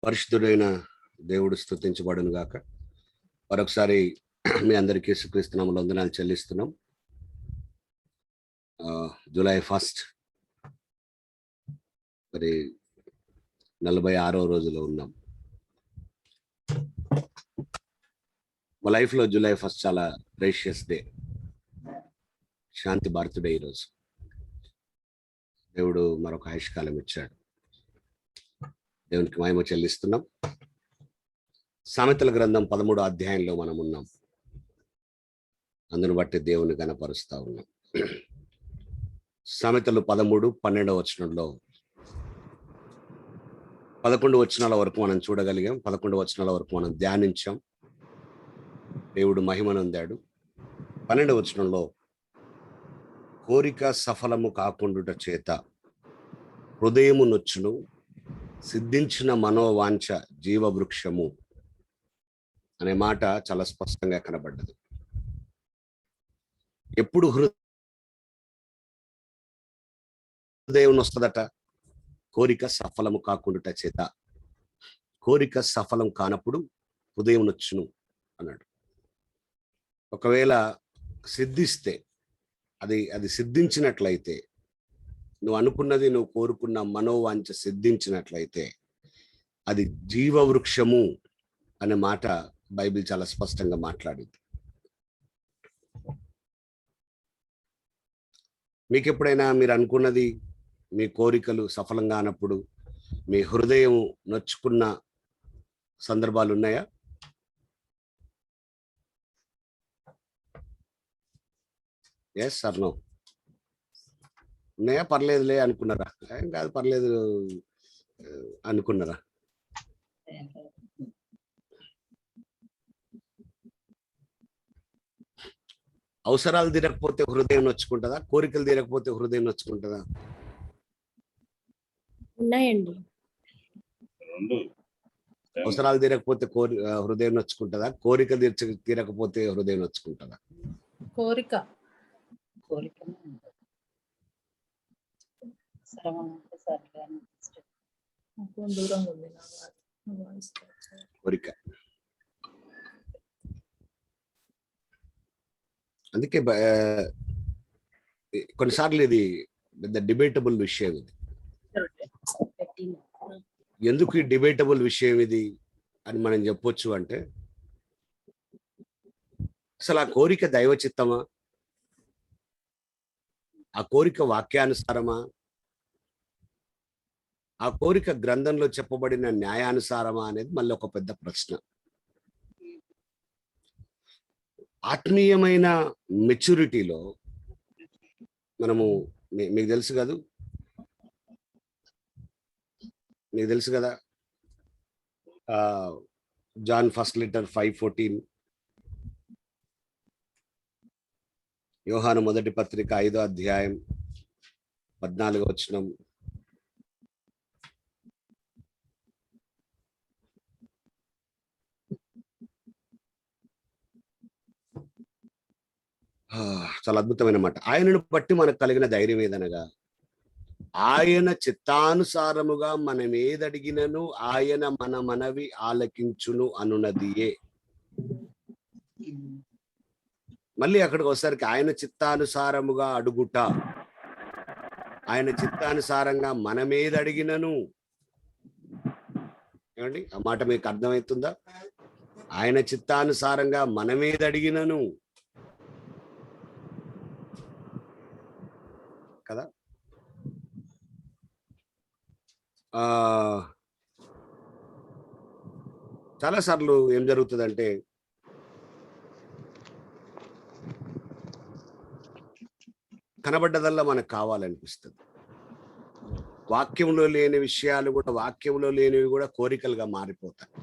పరిశుద్ధుడైన దేవుడు స్తుతించబడును గాక. మరొకసారి మీ అందరికీ యేసుక్రీస్తు నామములో వందనాలు చెల్లిస్తున్నాం. జూలై 1 మరి 46వ రోజులో ఉన్నాం. మా లైఫ్లో జూలై 1 చాలా ప్రేషియస్ డే, శాంతి బర్త్డే. ఈరోజు దేవుడు మరొక ఆయుష్కాలం ఇచ్చాడు. దేవునికి మహిమ చెల్లిస్తున్నాం. సామెతల గ్రంథం 13వ అధ్యాయంలో మనం ఉన్నాం. అందును బట్టి దేవుని గణపరుస్తా ఉన్నాం. సామెతలు 13, 12వ వచనంలో 11 వచనాల వరకు మనం చూడగలిగాం. 11 వచనాల వరకు మనం ధ్యానించాం. దేవుడు మహిమనొందాడు. 12వ వచనంలో కోరిక సఫలము కాకుండుట చేత హృదయము నొచ్చును, సిద్ధించిన మనోవాంఛ జీవవృక్షము అనే మాట చాలా స్పష్టంగా కనబడ్డది. ఎప్పుడు హృదయం వస్తుందట? కోరిక సఫలము కాకుండుట చేత. కోరిక సఫలం కానప్పుడు హృదయం నొచ్చును అన్నాడు. ఒకవేళ సిద్ధిస్తే, అది సిద్ధించినట్లయితే, నువ్వు అనుకున్నది, నువ్వు కోరుకున్న మనోవాంఛ సిద్ధించినట్లయితే అది జీవవృక్షము అనే మాట బైబిల్ చాలా స్పష్టంగా మాట్లాడింది. మీకు ఎప్పుడైనా మీరు అనుకున్నది, మీ కోరికలు సఫలంగా అన్నప్పుడు మీ హృదయం నొచ్చుకున్న సందర్భాలు ఉన్నాయా? Yes or no? ఉన్నాయా? పర్లేదులే అనుకున్నారా? ఏం కాదు, పర్లేదు అనుకున్నారా? అవసరాలు తీరకపోతే హృదయం నొచ్చుకుంటుందా? కోరికలు తీరకపోతే హృదయం నొచ్చుకుంటుందా? ఉన్నాయండి. అవసరాలు తీరకపోతే హృదయం నొచ్చుకుంటుందా? కోరికలు తీరకపోతే హృదయం నొచ్చుకుంటుందా? కోరిక కోరిక. అందుకే కొన్నిసార్లు ఇది పెద్ద డిబేటబుల్ విషయం. ఇది ఎందుకు ఈ డిబేటబుల్ విషయం ఇది అని మనం చెప్పొచ్చు అంటే, అసలు ఆ కోరిక దైవ చిత్తమా? ఆ కోరిక వాక్యానుసారమా? ఆ కోరిక గ్రంథంలో చెప్పబడిన న్యాయానుసారమా అనేది మళ్ళీ ఒక పెద్ద ప్రశ్న. ఆత్మీయమైన మెచ్యూరిటీలో మనము, మీకు తెలుసు కదా, జాన్ 1 letter 5:14, యోహాను మొదటి పత్రిక 5వ అధ్యాయం 14వ వచనం, చాలా అద్భుతమైన మాట. ఆయనను బట్టి మనకు కలిగిన ధైర్యం ఏదనగా, ఆయన చిత్తానుసారముగా మనం ఏదడిగినను ఆయన మన మనవి ఆలకించును అనున్నదియే. మళ్ళీ అక్కడికి వచ్చేసరికి ఆయన చిత్తానుసారముగా అడుగుట, ఆయన చిత్తానుసారంగా మనమేది అడిగినను. ఏమండి, ఆ మాట మీకు అర్థమవుతుందా? ఆయన చిత్తానుసారంగా మనమేది అడిగినను కదా. చాలాసార్లు ఏం జరుగుతుందంటే, కనబడ్డదల్లా మనకు కావాలనిపిస్తుంది. వాక్యంలో లేని విషయాలు కూడా, వాక్యంలో లేనివి కూడా కోరికలుగా మారిపోతాయి.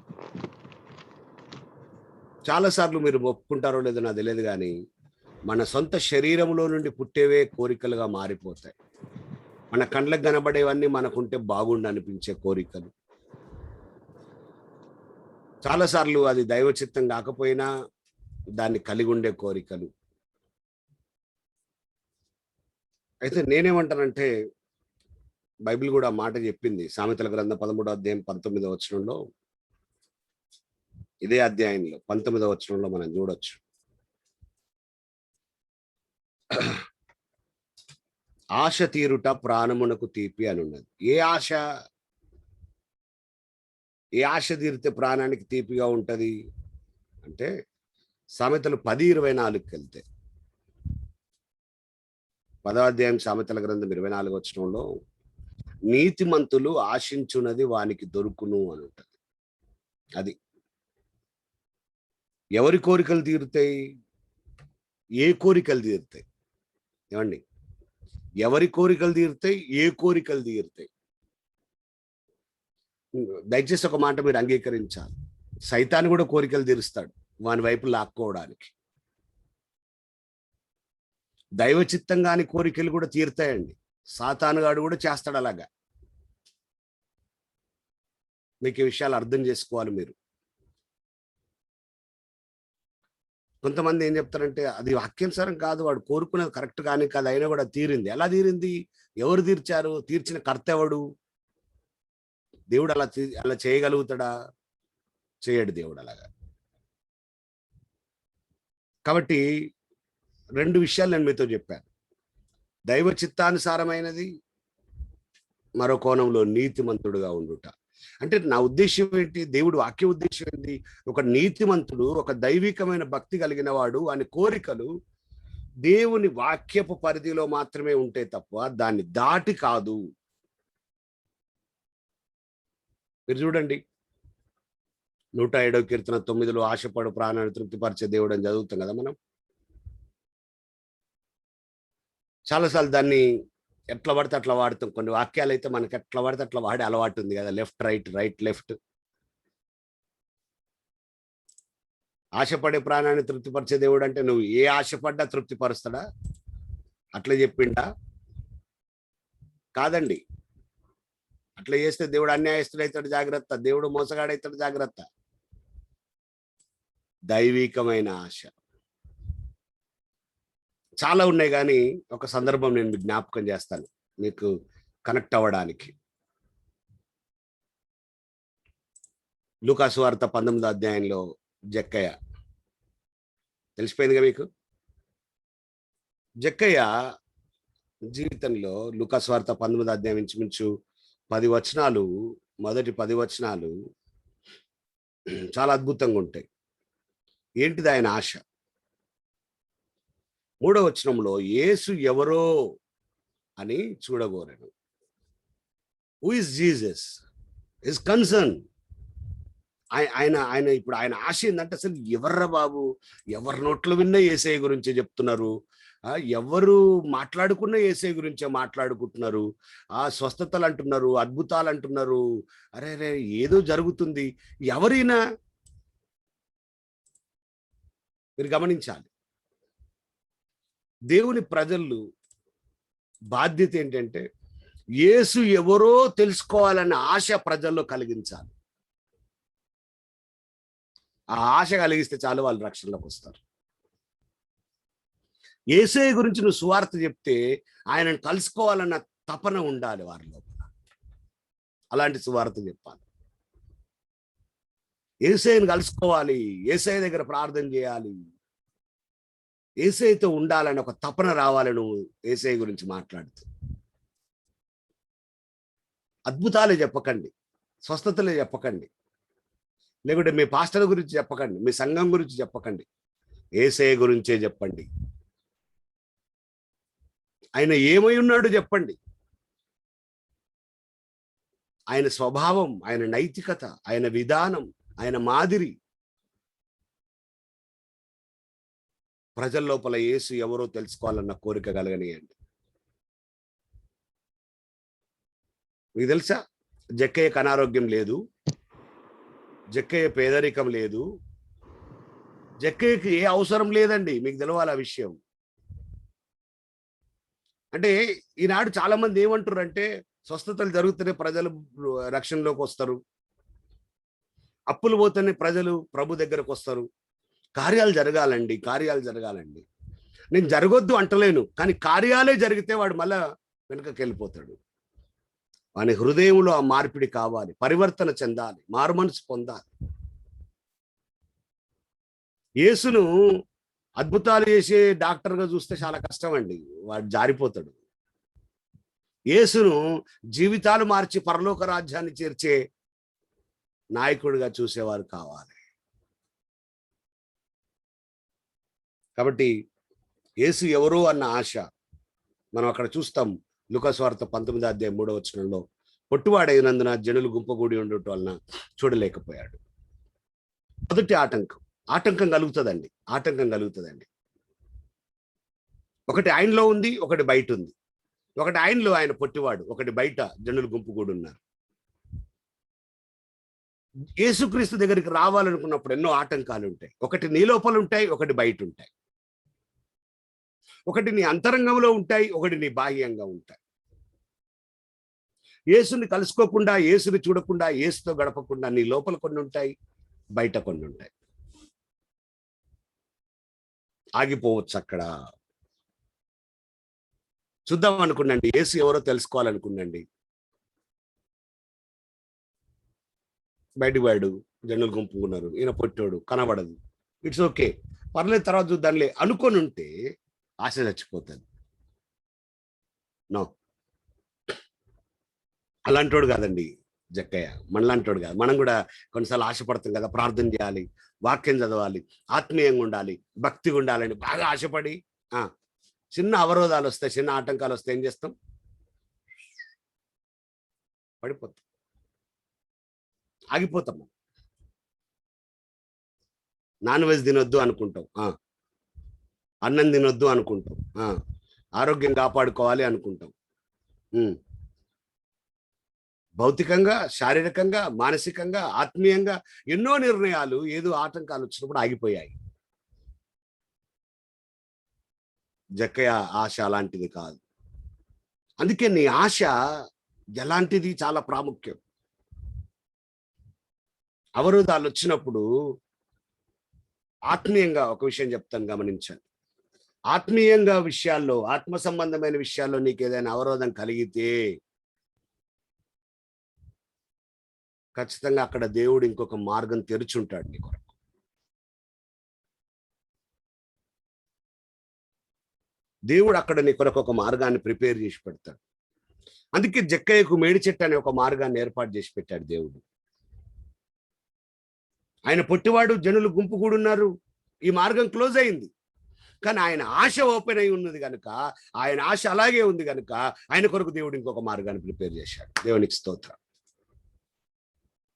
చాలాసార్లు మీరు ఒప్పుకుంటారో లేదో నాకు తెలియదు, కానీ మన సొంత శరీరంలో నుండి పుట్టేవే కోరికలుగా మారిపోతాయి. మన కండ్లకు కనబడేవన్నీ మనకుంటే బాగుండు అనిపించే కోరికలు. చాలాసార్లు అది దైవచిత్తం కాకపోయినా దాన్ని కలిగి ఉండే కోరికలు. అయితే నేనేమంటానంటే, బైబిల్ కూడా మాట చెప్పింది. సామెతల గ్రంథం 13వ అధ్యాయం 19వ వచనంలో, ఇదే అధ్యాయంలో 19వ వచనంలో మనం చూడొచ్చు. ఆశ తీరుట ప్రాణమునకు తీపి అని ఉన్నది. ఏ ఆశ తీరితే ప్రాణానికి తీపిగా ఉంటది అంటే సామెతలు 10:24కి వెళ్తే, 10వ అధ్యాయం సామెతల గ్రంథం 24వ వచనంలో, నీతిమంతులు ఆశించున్నది వానికి దొరుకును అని ఉంటది. అది ఎవరి కోరికలు తీరుతాయి? ఏ కోరికలు తీరుతాయి? ఏమండి, ఎవరి కోరికలు తీరుతాయి? ఏ కోరికలు తీరుతాయి? దయచేసి ఒక మాట మీరు అంగీకరించాలి. సైతాన్ కూడా కోరికలు తీరుస్తాడు వాని వైపు లాక్కోవడానికి. దైవ చిత్తంగాని కోరికలు కూడా తీరుతాయండి. సాతానుగాడు కూడా చేస్తాడు అలాగా. మీకు ఈ విషయాలు అర్థం చేసుకోవాలి మీరు. కొంతమంది ఏం చెప్తారంటే అది వాక్యానుసారం కాదు, వాడు కోరుకునేది కరెక్ట్ కానీ కాదు, అయినా కూడా తీరింది. ఎలా తీరింది? ఎవరు తీర్చారు? తీర్చిన కర్త ఎవడు? దేవుడు అలా చేయగలుగుతాడా? చేయడు దేవుడు అలాగా. కాబట్టి 2 విషయాలు నేను మీతో చెప్పాను. దైవ చిత్తానుసారమైనది, మరో కోణంలో నీతిమంతుడుగా ఉండుట. అంటే నా ఉద్దేశం ఏంటి? దేవుడు వాక్య ఉద్దేశం ఏంటి? ఒక నీతిమంతుడు, ఒక దైవికమైన భక్తి కలిగిన వాడు, అని కోరికలు దేవుని వాక్యపు పరిధిలో మాత్రమే ఉంటే తప్ప దాన్ని దాటి కాదు. మీరు చూడండి, 107వ కీర్తన 9లో ఆశపడు ప్రాణాన్ని తృప్తిపరిచే దేవుడు అని చదువుతాం కదా మనం. చాలాసార్లు దాన్ని ఎట్లా పడితే అట్లా వాడుతాం. కొన్ని వాక్యాలు అయితే మనకి ఎట్లా పడితే అట్లా వాడే అలవాటు ఉంది కదా, లెఫ్ట్ రైట్, రైట్ లెఫ్ట్. ఆశపడే ప్రాణాన్ని తృప్తిపరిచే దేవుడు అంటే నువ్వు ఏ ఆశపడ్డా తృప్తిపరుస్తాడా? అట్లా చెప్పిండా? కాదండి. అట్లా చేస్తే దేవుడు అన్యాయస్తుడైతాడు, జాగ్రత్త. దేవుడు మోసగాడైతాడు, జాగ్రత్త. దైవికమైన ఆశ చాలా ఉన్నాయి, కానీ ఒక సందర్భం నేను జ్ఞాపకం చేస్తాను మీకు కనెక్ట్ అవ్వడానికి. లూకా సువార్త 19వ అధ్యాయంలో జక్కయ్య తెలిసిపోయిందిగా మీకు. జక్కయ్య జీవితంలో లూకా సువార్త 19వ అధ్యాయం ఇంచుమించు 10 వచనాలు, మొదటి 10 వచనాలు చాలా అద్భుతంగా ఉంటాయి. ఏంటిది ఆయన ఆశ? 3వ వచనంలో యేసు ఎవరో అని చూడగోరాను. Who is Jesus? His concern. ఆయన ఇప్పుడు ఆయన ఆశ ఏంటంటే, అసలు ఎవర్రా బాబు, ఎవరి నోట్లో విన్నా యేసయ్య గురించే చెప్తున్నారు, ఎవరు మాట్లాడుకున్న యేసయ్య గురించే మాట్లాడుకుంటున్నారు, స్వస్థతలు అంటున్నారు, అద్భుతాలు అంటున్నారు. అరే రే, ఏదో జరుగుతుంది. ఎవరైనా మీరు గమనించాలి, దేవుని ప్రజలు బాధ్యత ఏంటంటే యేసు ఎవరో తెలుసుకోవాలన్న ఆశ ప్రజల్లో కలిగించాలి. ఆ ఆశ కలిగిస్తే చాలు, వాళ్ళు రక్షణలోకి వస్తారు. యేసయ్య గురించి నువ్వు సువార్త చెప్తే ఆయనను కలుసుకోవాలన్న తపన ఉండాలి వారి లోపల. అలాంటి సువార్త చెప్పాలి. యేసయ్యను కలుసుకోవాలి, యేసయ్య దగ్గర ప్రార్థన చేయాలి, యేసయ్యతో ఉండాలని ఒక తపన రావాలి. నువ్వు యేసయ్య గురించి మాట్లాడుతూ అద్భుతాలే చెప్పకండి, స్వస్థతలే చెప్పకండి, లేకుంటే మీ పాస్టర్ గురించి చెప్పకండి, మీ సంఘం గురించి చెప్పకండి, యేసయ్య గురించే చెప్పండి. ఆయన ఏమై ఉన్నాడు చెప్పండి. ఆయన స్వభావం, ఆయన నైతికత, ఆయన విధానం, ఆయన మాదిరి. ప్రజల లోపల యేసు ఎవరో తెలుసుకోవాలన్న కోరిక కలగనియండి. మీకు తెలుసా, జక్కయ్యకు అనారోగ్యం లేదు, జక్కయ్య పేదరికం లేదు, జక్కయ్యకి ఏ అవసరం లేదండి. మీకు తెలవాలి ఆ విషయం. అంటే ఈనాడు చాలా మంది ఏమంటారు అంటే, స్వస్థతలు జరుగుతూనే ప్రజలు రక్షణలోకి వస్తారు, అప్పులు పోతేనే ప్రజలు ప్రభు దగ్గరకు వస్తారు. కార్యాలు జరగాలండి, కార్యాలు జరగాలండి. నేను జరగొద్దు అంటలేను, కానీ కార్యాలే జరిగితే వాడు మళ్ళా వెనుకకి వెళ్ళిపోతాడు. వాని హృదయంలో ఆ మార్పిడి కావాలి, పరివర్తన చెందాలి, మారుమనసు పొందాలి. యేసును అద్భుతాలు చేసే డాక్టర్గా చూస్తే చాలా కష్టం అండి, వాడు జారిపోతాడు. యేసును జీవితాలు మార్చి పరలోక రాజ్యాన్ని చేర్చే నాయకుడిగా చూసేవారు కావాలి. కాబట్టి యేసు ఎవరు అన్న ఆశ మనం అక్కడ చూస్తాం. లూకాసు వార్త 19:3 పొట్టువాడైనందున జనులు గుంపగూడి ఉండటం వలన చూడలేకపోయాడు. మొదటి ఆటంకం కలుగుతుందండి. ఒకటి ఆయనలో ఉంది, ఒకటి బయట ఉంది. ఒకటి ఆయనలో ఆయన పొట్టివాడు, ఒకటి బయట జనులు గుంపుగూడి ఉన్నారు. యేసుక్రీస్తు దగ్గరికి రావాలనుకున్నప్పుడు ఎన్నో ఆటంకాలు ఉంటాయి. ఒకటి నీ లోపల ఉంటాయి, ఒకటి బయట ఉంటాయి. ఒకటి నీ అంతరంగంలో ఉంటాయి, ఒకటి నీ బాహ్యంగా ఉంటాయి. యేసుని కలుసుకోకుండా, యేసుని చూడకుండా, యేసుతో గడపకుండా నీ లోపల కొన్ని ఉంటాయి, బయట కొన్ని ఉంటాయి. ఆగిపోవచ్చు అక్కడ. చూద్దాం అనుకున్నాండి, యేసు ఎవరో తెలుసుకోవాలనుకున్నాండి. బయటికి వాడు, జనులు గుంపుకున్నారు, ఈయన పొట్టోడు కనబడదు, ఇట్స్ ఓకే, పర్లేదు తర్వాత చూద్దాంలే అనుకొని ఉంటే ఆశ చచ్చిపోతుంది. నో, అలాంటోడు కాదండి జక్కయ్య, మనలాంటోడు కాదు. మనం కూడా కొన్నిసార్లు ఆశపడతాం కదా, ప్రార్థన చేయాలి, వాక్యం చదవాలి, ఆత్మీయంగా ఉండాలి, భక్తిగా ఉండాలని బాగా ఆశపడి చిన్న అవరోధాలు వస్తాయి, చిన్న ఆటంకాలు వస్తాయి, ఏం చేస్తాం? పడిపోతాం, ఆగిపోతాం. నాన్ వెజ్ తినొద్దు అనుకుంటాం, అన్నం తినొద్దు అనుకుంటాం, ఆరోగ్యం కాపాడుకోవాలి అనుకుంటాం. భౌతికంగా, శారీరకంగా, మానసికంగా, ఆత్మీయంగా ఎన్నో నిర్ణయాలు ఏదో ఆటంకాలు వచ్చినప్పుడు ఆగిపోయాయి. జక్కయ్య ఆశ అలాంటిది కాదు. అందుకే నీ ఆశ ఎలాంటిది చాలా ప్రాముఖ్యం. అవరోధాలు వచ్చినప్పుడు ఆత్మీయంగా ఒక విషయం చెప్తాను, గమనించండి. ఆత్మీయంగా విషయాల్లో, ఆత్మ సంబంధమైన విషయాల్లో నీకు ఏదైనా అవరోధం కలిగితే ఖచ్చితంగా అక్కడ దేవుడు ఇంకొక మార్గం తెరుచుంటాడు నీ కొరకు. దేవుడు అక్కడ నీ కొరకు ఒక మార్గాన్ని ప్రిపేర్ చేసి పెడతాడు. అందుకే జక్కయ్యకు మేడి చెట్టు అనే ఒక మార్గాన్ని ఏర్పాటు చేసి పెట్టాడు దేవుడు. ఆయన పొట్టివాడు, జనులు గుంపు కూడున్నారు, ఈ మార్గం క్లోజ్ అయింది. కానీ ఆయన ఆశ ఓపెన్ అయి ఉన్నది కనుక, ఆయన ఆశ అలాగే ఉంది కనుక ఆయన కొరకు దేవుడు ఇంకొక మార్గాన్ని ప్రిపేర్ చేశాడు. దేవునికి స్తోత్రం.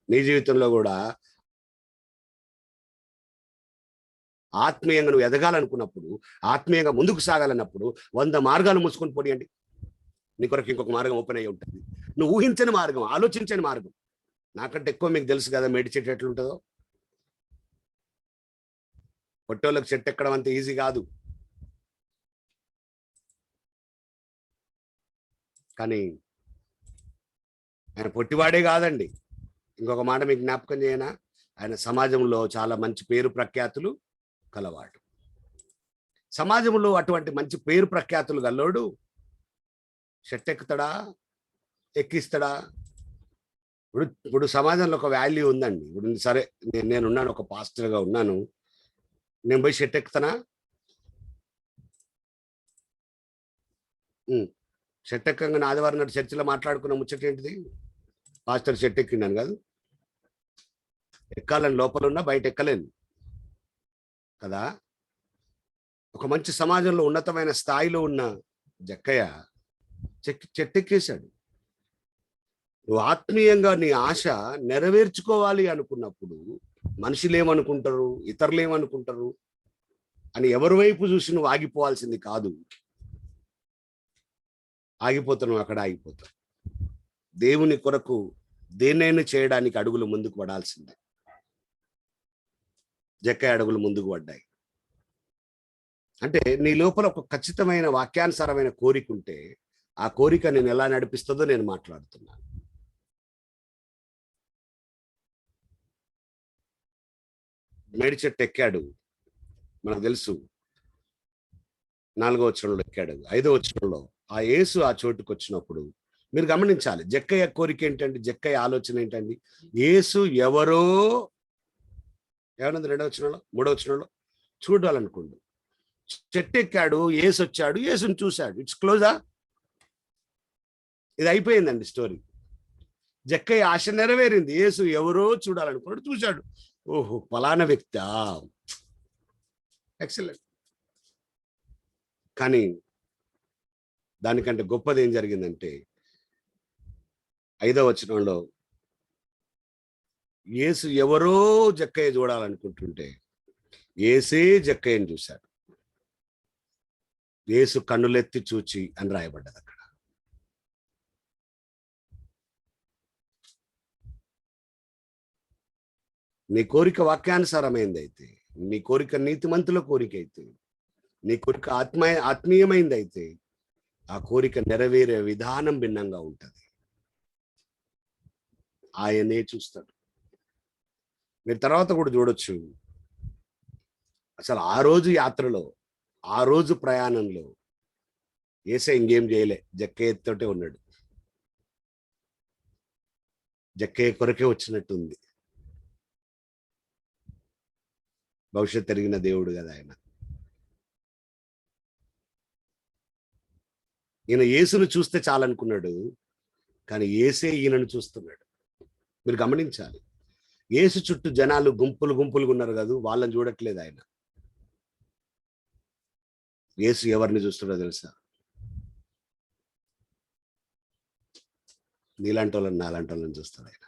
నీ జీవితంలో కూడా ఆత్మీయంగా నువ్వు ఎదగాలనుకున్నప్పుడు, ఆత్మీయంగా ముందుకు సాగాలన్నప్పుడు 100 మార్గాలు మూసుకొని పోనీయండి, నీ కొరకు ఇంకొక మార్గం ఓపెన్ అయ్యి ఉంటుంది. నువ్వు ఊహించని మార్గం, ఆలోచించని మార్గం. నాకంటే ఎక్కువ మీకు తెలుసు కదా మేడి చెట్టు ఎట్లుంటుందో. పొట్టోళ్ళకి చెట్టు ఎక్కడం అంత ఈజీ కాదు. కానీ ఆయన పొట్టివాడే కాదండి. ఇంకొక మాట మీకు జ్ఞాపకం చేయనా, ఆయన సమాజంలో చాలా మంచి పేరు ప్రఖ్యాతులు కలవాడు. సమాజంలో అటువంటి మంచి పేరు ప్రఖ్యాతులు గల్లోడు చెట్టు ఎక్కుతాడా, ఎక్కిస్తాడా? ఇప్పుడు సమాజంలో ఒక వాల్యూ ఉందండి. ఇప్పుడు సరే, నేనున్నాను, ఒక పాస్టర్గా ఉన్నాను, నేను పోయి చెట్టు ఎక్కుతానా? చెట్టు ఎక్కగానే ఆదివారం నాడు చర్చిలో మాట్లాడుకున్న ముచ్చట ఏంటిది? పాస్టర్ చెట్టు ఎక్కిండాను కాదు, ఎక్కాలని లోపల ఉన్నా బయట ఎక్కలేను కదా. ఒక మంచి సమాజంలో ఉన్నతమైన స్థాయిలో ఉన్న జక్కయ్య చెట్టెక్కేశాడు. నువ్వు ఆత్మీయంగా నీ ఆశ నెరవేర్చుకోవాలి అనుకున్నప్పుడు మనుషులు ఏమనుకుంటారు, ఇతరులు ఏమనుకుంటారు అని ఎవరి వైపు చూసి నువ్వు ఆగిపోవాల్సింది కాదు. ఆగిపోతున్నావు, అక్కడ ఆగిపోతావు. దేవుని కొరకు దేన్నైనా చేయడానికి అడుగులు ముందుకు పడాల్సిందే. జక్కయ్య అడుగులు ముందుకు పడ్డాయి. అంటే నీ లోపల ఒక ఖచ్చితమైన వాక్యానుసారమైన కోరిక ఉంటే ఆ కోరిక నేను ఎలా నడిపిస్తుందో నేను మాట్లాడుతున్నాను. మేడి చెట్టు ఎక్కాడు, మనకు తెలుసు. 4వ వచనంలో ఎక్కాడు. 5వ వచనంలో ఆ యేసు ఆ చోటుకు వచ్చినప్పుడు మీరు గమనించాలి. జక్కయ్య కోరిక ఏంటండి? జక్కయ్య ఆలోచన ఏంటండి? యేసు ఎవరో ఏమన్నది 2వ వచనంలో 3వ వచనంలో చూడాలనుకుండు. చెట్టు ఎక్కాడు, యేసు వచ్చాడు, యేసుని చూశాడు. ఇట్స్ క్లోజా? ఇది అయిపోయిందండి స్టోరీ. జక్కయ్య ఆశ నెరవేరింది. యేసు ఎవరో చూడాలనుకున్నాడు, చూశాడు. ఓహో, ఫలానా వ్యక్తా, ఎక్సలెంట్. కానీ దానికంటే గొప్పది ఏం జరిగిందంటే 5వ వచనంలో యేసు ఎవరో జక్కయ్య చూడాలనుకుంటుంటే యేసే జక్కయ్యని చూశాడు. యేసు కన్నులెత్తి చూచి అని రాయబడ్డది అక్కడ. నీ కోరిక వాక్యానుసారమైంది అయితే, నీ కోరిక నీతిమంతుల కోరిక అయితే, నీ కోరిక ఆత్మీయమైంది అయితే, ఆ కోరిక నెరవేరే విధానం భిన్నంగా ఉంటుంది. ఆయనే చూస్తాడు. మీరు తర్వాత కూడా చూడొచ్చు, అసలు ఆ రోజు యాత్రలో, ఆ రోజు ప్రయాణంలో యేసయ్య ఇంకేం చేయలే, జక్కయ్యతోటే ఉన్నాడు. జక్కయ్య కొరకే వచ్చినట్టుంది. భవిష్యత్ ఎరిగిన దేవుడు కదా ఆయన. ఈయన యేసును చూస్తే చాలనుకున్నాడు, కానీ యేసే ఈయనను చూస్తున్నాడు. మీరు గమనించాలి. యేసు చుట్టూ జనాలు గుంపులు గుంపులుగా ఉన్నారు కదా, వాళ్ళని చూడట్లేదు ఆయన. యేసు ఎవరిని చూస్తున్నాడో తెలుసా? నీలాంటి వాళ్ళని, నాలాంటి వాళ్ళని చూస్తాడు ఆయన.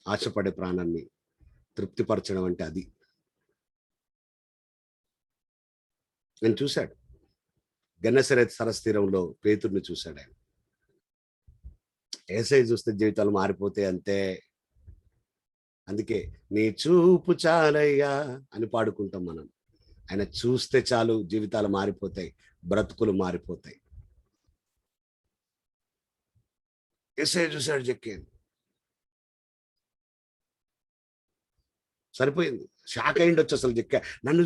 ఆశపడే ప్రాణాన్ని తృప్తిపరచడం అంటే అది. నేను చూశాడు. గెన్నసరెత్ సరస్సు తీరంలో పేతుర్ని చూశాడు ఆయన. యేసయ్య చూస్తే జీవితాలు మారిపోతే అంతే. అందుకే నీ చూపు చాలయ్యా అని పాడుకుంటాం మనం. ఆయన చూస్తే చాలు, జీవితాలు మారిపోతాయి, బ్రతుకులు మారిపోతాయి. యేసయ్య చూశాడు జక్కయ్యని, సరిపోయింది. షాక్ అయిండొచ్చు అసలు జక్కయ్య. నన్ను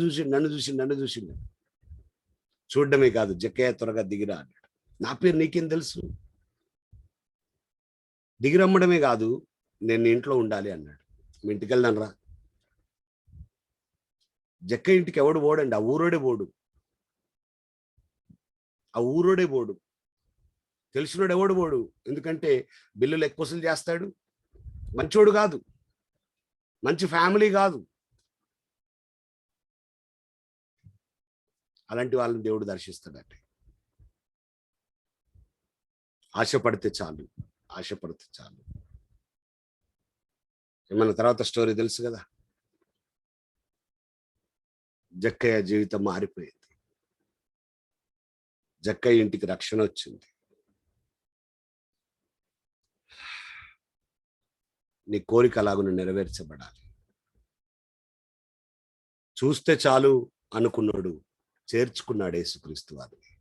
చూసిండు. చూడడమే కాదు, జక్కయ్య త్వరగా దిగిరా అన్నాడు. నా పేరు నీకేం తెలుసు? దిగిరమ్మడమే కాదు, నేను నీ ఇంట్లో ఉండాలి అన్నాడు. మీ ఇంటికి వెళ్దాను రా. జక్కయ్య ఇంటికి ఎవడు పోడండి, ఆ ఊరోడే పోడు. తెలిసినోడు ఎవడు పోడు. ఎందుకంటే బిల్లులు ఎక్కువ వసూలు చేస్తాడు. మంచోడు కాదు, మంచి ఫ్యామిలీ కాదు. అలాంటి వాళ్ళని దేవుడు దర్శిస్తాడంటే. ఆశపడితే చాలు. మన తర్వాత స్టోరీ తెలుసు కదా. జక్కయ్య జీవితం మారిపోయింది. జక్కయ్య ఇంటికి రక్షణ వచ్చింది. నీ కోరిక అలాగున నెరవేర్చబడాలి. చూస్తే చాలు అనుకున్నాడు, చేర్చుకున్నాడు యేసుక్రీస్తు వారిని,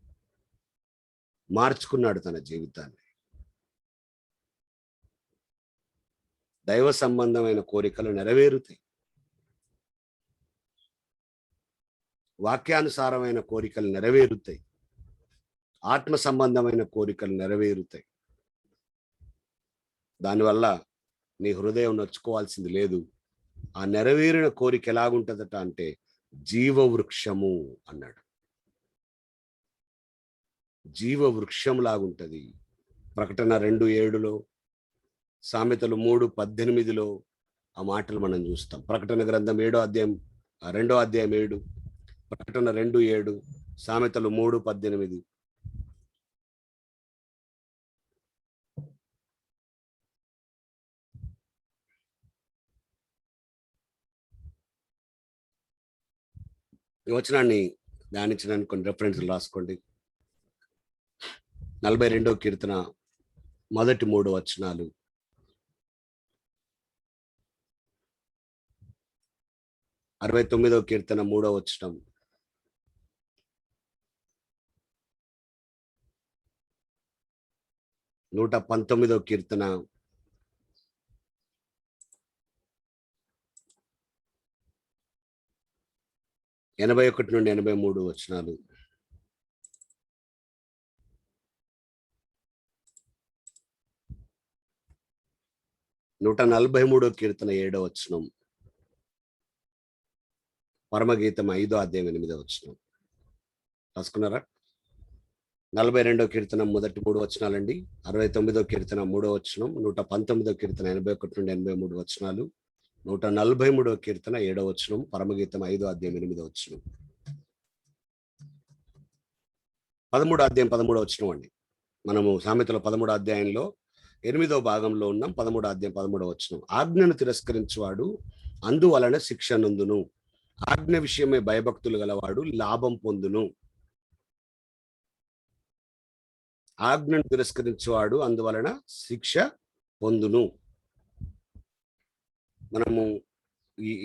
మార్చుకున్నాడు తన జీవితాన్ని. దైవ సంబంధమైన కోరికలు నెరవేరుతాయి. వాక్యానుసారమైన కోరికలు నెరవేరుతాయి. ఆత్మ సంబంధమైన కోరికలు నెరవేరుతాయి. దానివల్ల నీ హృదయం నొచ్చుకోవాల్సింది లేదు. ఆ నెరవేరిన కోరిక ఎలాగుంటుందట అంటే జీవవృక్షము అన్నాడు. జీవవృక్షం లాగుంటది. ప్రకటన 2:7లో, సామెతలు 3:18లో ఆ మాటలు మనం చూస్తాం. ప్రకటన గ్రంథం 2వ అధ్యాయం 7, ప్రకటన 2:7, సామెతలు 3:18. ఈ వచనాన్ని ధ్యానించడానికి కొన్ని రెఫరెన్స్లు రాసుకోండి. 42వ కీర్తన మొదటి 3 వచనాలు, 69వ కీర్తన 3వ వచనం, 119వ కీర్తన 81 నుండి 83 వచనాలు, 143 కీర్తన 7వ వచనం, పరమగీతం 5వ అధ్యాయం 8వ వచనం. రాసుకున్నారా? 42వ కీర్తన మొదటి 3 వచనాలండి, 69వ కీర్తన 3వ వచనం, 119వ కీర్తన 81 నుండి 83 వచనాలు, 143వ కీర్తన 7వ వచనం, పరమగీతం 5వ అధ్యాయం 8వ వచనం. 13వ అధ్యాయం 13వ వచనం అండి. మనము సామెతల 13వ అధ్యాయంలో 8వ భాగంలో ఉన్నాం. 13వ అధ్యాయం 13వ వచనం. ఆజ్ఞను తిరస్కరించువాడు అందువలన శిక్ష నందును, ఆజ్ఞ విషయమే భయభక్తులు గలవాడు లాభం పొందును. ఆజ్ఞను తిరస్కరించేవాడు అందువలన శిక్ష పొందును. మనము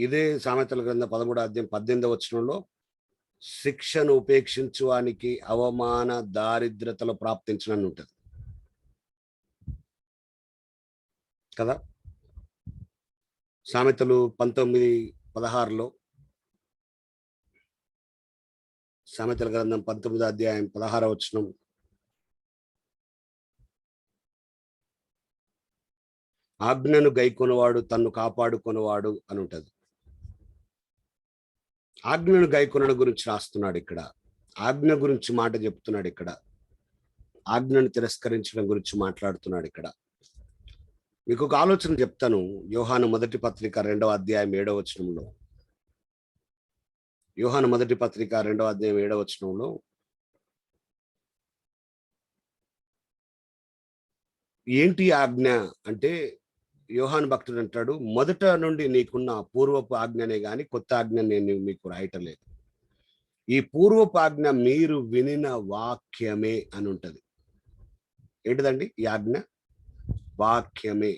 ఇదే సామెతల గ్రంథం 13వ అధ్యాయం 18వ వచనంలో శిక్షను ఉపేక్షించువానికి అవమాన దారిద్రతలు ప్రాప్తించనని ఉంటుంది కదా. సామెతలు 19:16లో, సామెతల గ్రంథం 19వ అధ్యాయం 16వ వచనం, ఆజ్ఞను గైకొనవాడు తన్ను కాపాడుకొనవాడు అని ఉంటుంది. ఆజ్ఞను గైకొనడం గురించి రాస్తున్నాడు ఇక్కడ, ఆజ్ఞ గురించి మాట చెప్తున్నాడు ఇక్కడ, ఆజ్ఞను తిరస్కరించడం గురించి మాట్లాడుతున్నాడు ఇక్కడ. మీకు ఒక ఆలోచన చెప్తాను. యోహాను మొదటి పత్రిక 2వ అధ్యాయం 7వ వచనంలో, యోహాను మొదటి పత్రిక 2వ అధ్యాయం 7వ వచనంలో ఏంటి ఆజ్ఞ అంటే, యోహాను భక్తుడు అంటాడు, మొదట నుండి నీకున్న పూర్వపు ఆజ్ఞనే గాని కొత్త ఆజ్ఞ నేను మీకు రాయటం లేదు. ఈ పూర్వపు ఆజ్ఞ మీరు వినిన వాక్యమే అని ఉంటది. ఏంటిదండి ఈ ఆజ్ఞ? వాక్యమే.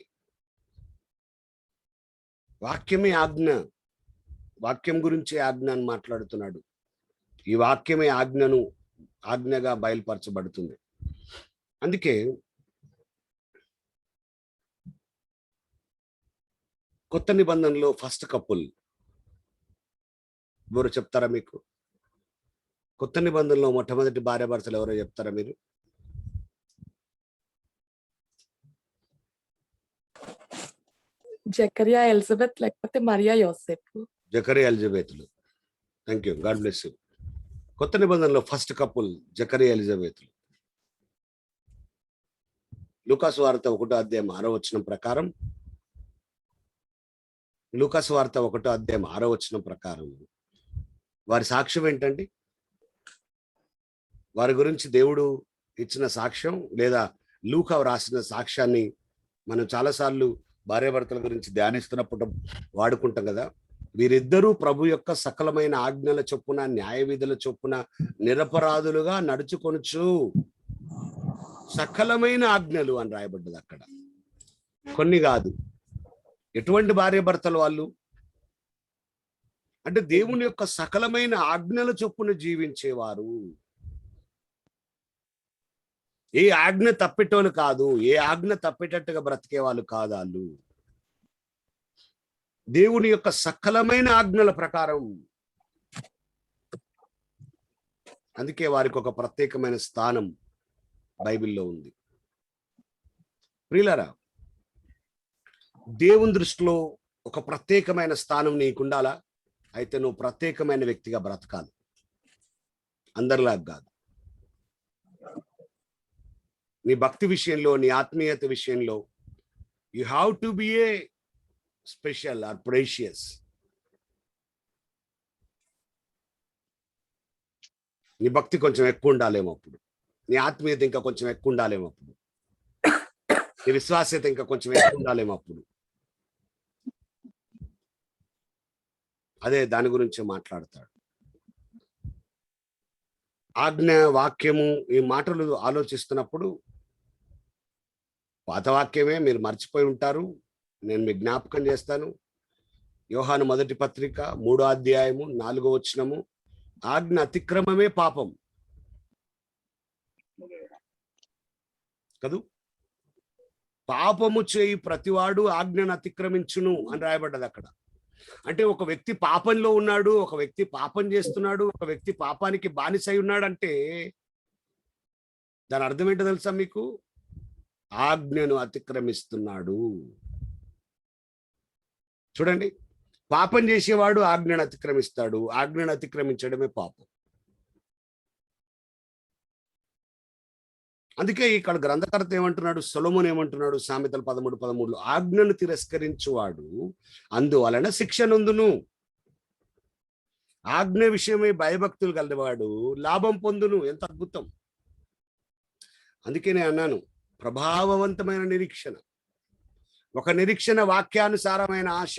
వాక్యమే ఆజ్ఞ. వాక్యం గురించి ఆజ్ఞ అని మాట్లాడుతున్నాడు. ఈ వాక్యమే ఆజ్ఞగా బయలుపరచబడుతుంది. అందుకే కొత్త నిబంధనలో ఫస్ట్ కపుల్ ఎవరు చెప్తారా మీకు? కొత్త నిబంధనలో మొట్టమొదటి భార్య భర్తలు ఎవరో చెప్తారా మీరు? జకరియా ఎలిజబెత్ లేకపోతే మరియా యోసేపు. జకరియా ఎలిజబెత్లు. Thank you, God bless you. కొత్త నిబంధనలో ఫస్ట్ కపుల్ జకరియా ఎలిజబెత్లు. లూకాసు వార్త 1వ అధ్యాయం 6వ వచనం ప్రకారం, లూకాసు వార్త 1వ అధ్యాయం 6వ వచనం ప్రకారం వారి సాక్ష్యం ఏంటండి? వారి గురించి దేవుడు ఇచ్చిన సాక్ష్యం, లేదా లూకా రాసిన సాక్ష్యాన్ని మనం చాలాసార్లు భార్యాభర్తల గురించి ధ్యానిస్తున్నప్పుడు వాడుకుంటాం కదా. వీరిద్దరూ ప్రభు యొక్క సకలమైన ఆజ్ఞల చొప్పున, న్యాయ విధుల చొప్పున నిరపరాధులుగా నడుచుకొనుచు, సకలమైన ఆజ్ఞలు అని రాయబడ్డది అక్కడ, కొన్ని కాదు. ఎటువంటి భార్యాభర్తలు వాళ్ళు అంటే దేవుని యొక్క సకలమైన ఆజ్ఞల చొప్పున జీవించేవారు. ఏ ఆజ్ఞ తప్పేటోళ్ళు కాదు, ఏ ఆజ్ఞ తప్పేటట్టుగా బ్రతికే వాళ్ళు కాదు వాళ్ళు. దేవుని యొక్క సకలమైన ఆజ్ఞల ప్రకారం. అందుకే వారికి ఒక ప్రత్యేకమైన స్థానం బైబిల్లో ఉంది. ప్రియులారా, దేవుని దృష్టిలో ఒక ప్రత్యేకమైన స్థానం నీకుండాలా? అయితే నువ్వు ప్రత్యేకమైన వ్యక్తిగా బ్రతకాలి, అందరిలాగా కాదు. నీ భక్తి విషయంలో, నీ ఆత్మీయత విషయంలో you have to be a special or precious. నీ భక్తి కొంచెం ఎక్కువ ఉండాలేమో అప్పుడు, నీ ఆత్మీయత ఇంకా కొంచెం ఎక్కువ ఉండాలేమో అప్పుడు, నీ విశ్వాస్యత ఇంకా కొంచెం ఎక్కువ ఉండాలేమో అప్పుడు. అదే దాని గురించి మాట్లాడతాడు. ఆజ్ఞ, వాక్యము, ఈ మాటలు ఆలోచిస్తున్నప్పుడు పాత వాక్యమే మీరు మర్చిపోయి ఉంటారు. నేను మీకు జ్ఞాపకం చేస్తాను. యోహాను మొదటి పత్రిక 3వ అధ్యాయము 4వ వచనము, ఆజ్ఞ అతిక్రమమే పాపం కదూ. పాపము చేయి ప్రతివాడు ఆజ్ఞను అతిక్రమించును అని రాయబడ్డది అక్కడ. అంటే ఒక వ్యక్తి పాపంలో ఉన్నాడు, ఒక వ్యక్తి పాపం చేస్తున్నాడు, ఒక వ్యక్తి పాపానికి బానిసై ఉన్నాడు అంటే దాని అర్థం ఏంటో తెలుసా మీకు? ఆజ్ఞను అతిక్రమిస్తున్నాడు. చూడండి, పాపం చేసేవాడు ఆజ్ఞను అతిక్రమిస్తాడు, ఆజ్ఞను అతిక్రమించడమే పాపం. అందుకే ఇక్కడ గ్రంథకర్త ఏమంటున్నాడు, సొలొమోను ఏమంటున్నాడు సామెతలు 13:13, ఆజ్ఞను తిరస్కరించువాడు అందువలన శిక్ష నొందును. ఆజ్ఞ విషయమై భయభక్తులు కలవాడు లాభం పొందును. ఎంత అద్భుతం! అందుకే నేను అన్నాను, ప్రభావవంతమైన నిరీక్షణ, ఒక నిరీక్షణ వాక్యానుసారమైన ఆశ,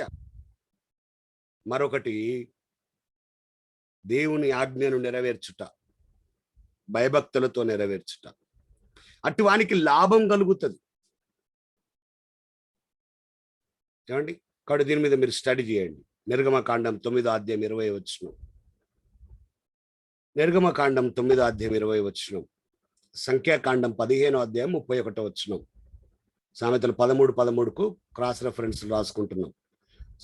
మరొకటి దేవుని ఆజ్ఞను నెరవేర్చుట, భయభక్తులతో నెరవేర్చుట. అటు వానికి లాభం కలుగుతుంది. ఏమండి, కాబట్టి దీని మీద మీరు స్టడీ చేయండి. నిర్గమకాండం 9:20. నిర్గమకాండం 9:20. సంఖ్యాకాండం 15:31. సామెతలు 13:13కు క్రాస్ రెఫరెన్స్ రాసుకుంటున్నాం.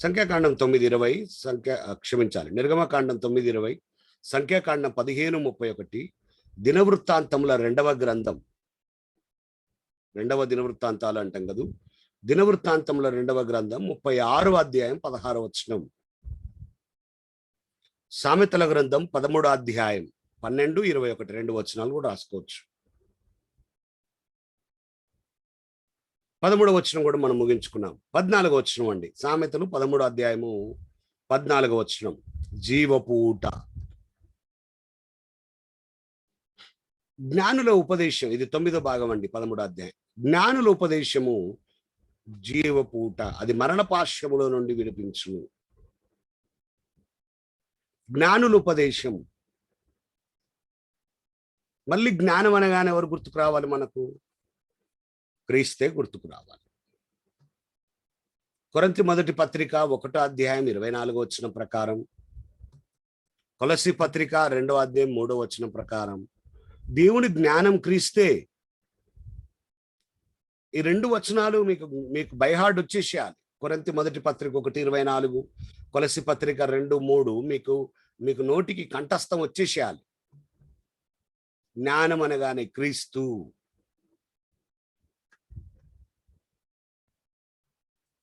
సంఖ్యాకాండం 9:20, నిర్గమకాండం 9:20, సంఖ్యాకాండం 15:31, దినవృత్తాంతముల 2వ గ్రంథం, 2వ దినవృత్తాంతాలు అంటాం కదా, దినవృత్తాంతముల 2వ గ్రంథం 36:16. సామెతల గ్రంథం 13:12-21, 2 వచనాలు కూడా రాసుకోవచ్చు. 13వ వచనం కూడా మనం ముగించుకున్నాం. 14వ వచనం అండి, సామెతలు 13:14 వచనం, జీవపు ఊట. జ్ఞానుల ఉపదేశం, ఇది 9వ భాగం అండి, 13వ అధ్యాయం. జ్ఞానుల ఉపదేశము జీవపు ఊట, అది మరణ పాశములో నుండి విడిపించును. జ్ఞానుల ఉపదేశం. మళ్ళీ జ్ఞానం అనగానే ఎవరు గుర్తుకు రావాలి మనకు? క్రీస్తే గుర్తుకు రావాలి. కొరింథీ మొదటి పత్రిక 1:24 ప్రకారం, కొలస్సీ పత్రిక 2:3 ప్రకారం దేవుని జ్ఞానం క్రీస్తే. ఈ 2 వచనాలు మీకు బైహార్డ్ వచ్చేసేయాలి. కొరింథీ మొదటి పత్రిక 1:24, కొలస్సీ పత్రిక 2:3 మీకు నోటికి కంఠస్థం వచ్చేసేయాలి. జ్ఞానం అనగానే క్రీస్తు.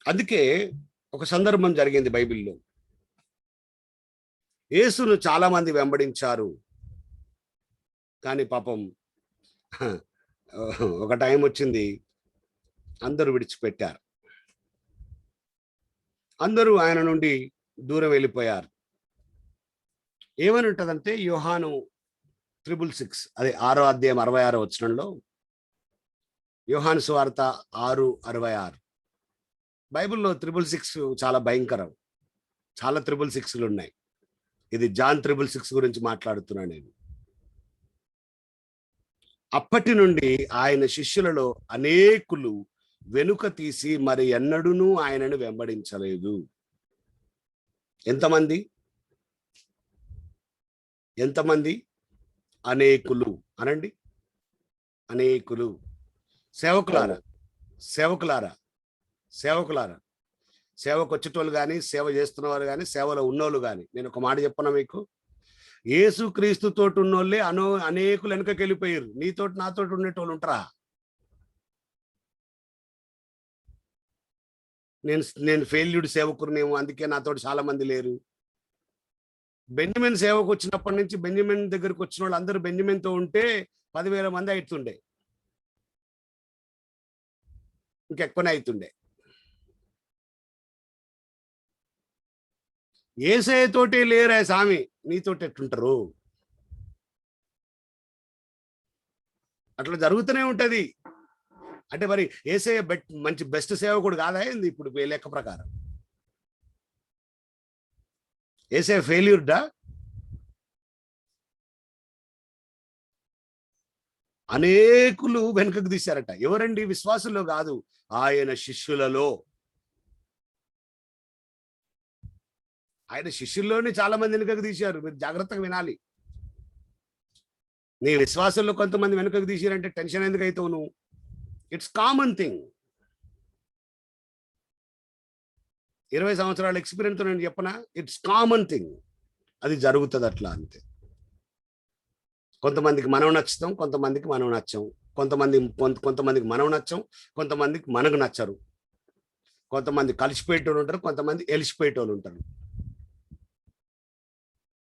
అందుకే ఒక సందర్భం జరిగింది బైబిల్లో. యేసును చాలా మంది వెంబడించారు, కానీ పాపం ఒక టైం వచ్చింది, అందరూ విడిచిపెట్టారు. అందరూ ఆయన నుండి దూరం వెళ్ళిపోయారు. ఏమని ఉంటుందంటే, యోహాను 6:6, అదే 6:66 యోహాను సువార్త 6:66. బైబిల్లో 666 చాలా భయంకరం. చాలా 666లు ఉన్నాయి. ఇది జాన్ 666 గురించి మాట్లాడుతున్నాను నేను. అప్పటి నుండి ఆయన శిష్యులలో అనేకులు వెనుక తీసి మరి ఎన్నడూనూ ఆయనను వెంబడించలేదు. ఎంతమంది? అనేకులు అనండి, అనేకులు. సేవకులారా, సేవకు వచ్చేటోళ్ళు కానీ, సేవ చేస్తున్నవారు కానీ, సేవలో ఉన్నోళ్ళు కానీ, నేను ఒక మాట చెప్పనా మీకు, యేసు క్రీస్తు తోటి ఉన్నోళ్ళే అనేకులు వెనుకకి వెళ్ళిపోయారు. నీతోటి నాతోటి ఉండేటోళ్ళు ఉంటారా? నేను ఫెయిల్యూడ్ సేవకునేమో, అందుకే నాతోటి చాలా మంది లేరు. బెంజమిన్ సేవకు వచ్చినప్పటి నుంచి బెంజమిన్ దగ్గరికి వచ్చిన వాళ్ళు అందరూ బెంజమిన్తో ఉంటే 10,000 మంది అవుతుండే, ఇంకెక్కువనే అవుతుండే. యేసయ్యతోటే లేరా స్వామి, నీతోటి ఎట్లుంటారు? అట్లా జరుగుతూనే ఉంటది. అంటే మరి యేసయ్య మంచి బెస్ట్ సేవకుడు కాదా ఏంది ఇప్పుడు లెక్క ప్రకారం? యేసయ్య ఫెయిల్యూర్డా? అనేకులు వెనుకకు తీశారట. ఎవరండి? విశ్వాసుల్లో కాదు, ఆయన శిష్యులలో. ఆయన శిష్యుల్లోనే చాలా మంది వెనుకకు తీశారు. మీరు జాగ్రత్తగా వినాలి. నీ విశ్వాసంలో కొంతమంది వెనుకకు తీశారంటే టెన్షన్ ఎందుకు అవుతావు నువ్వు? It's common thing. 20 సంవత్సరాల ఎక్స్పీరియన్స్ నేను చెప్పనా, ఇట్స్ కామన్ థింగ్. అది జరుగుతుంది అట్లా, అంతే. కొంతమందికి మనం నచ్చుతాం, కొంతమందికి మనం నచ్చం. కొంతమందికి మనం నచ్చం, కొంతమందికి మనకు నచ్చరు. కొంతమంది కలిసిపోయేటోళ్ళు ఉంటారు, కొంతమంది ఎలిసిపోయేటోళ్ళు ఉంటారు.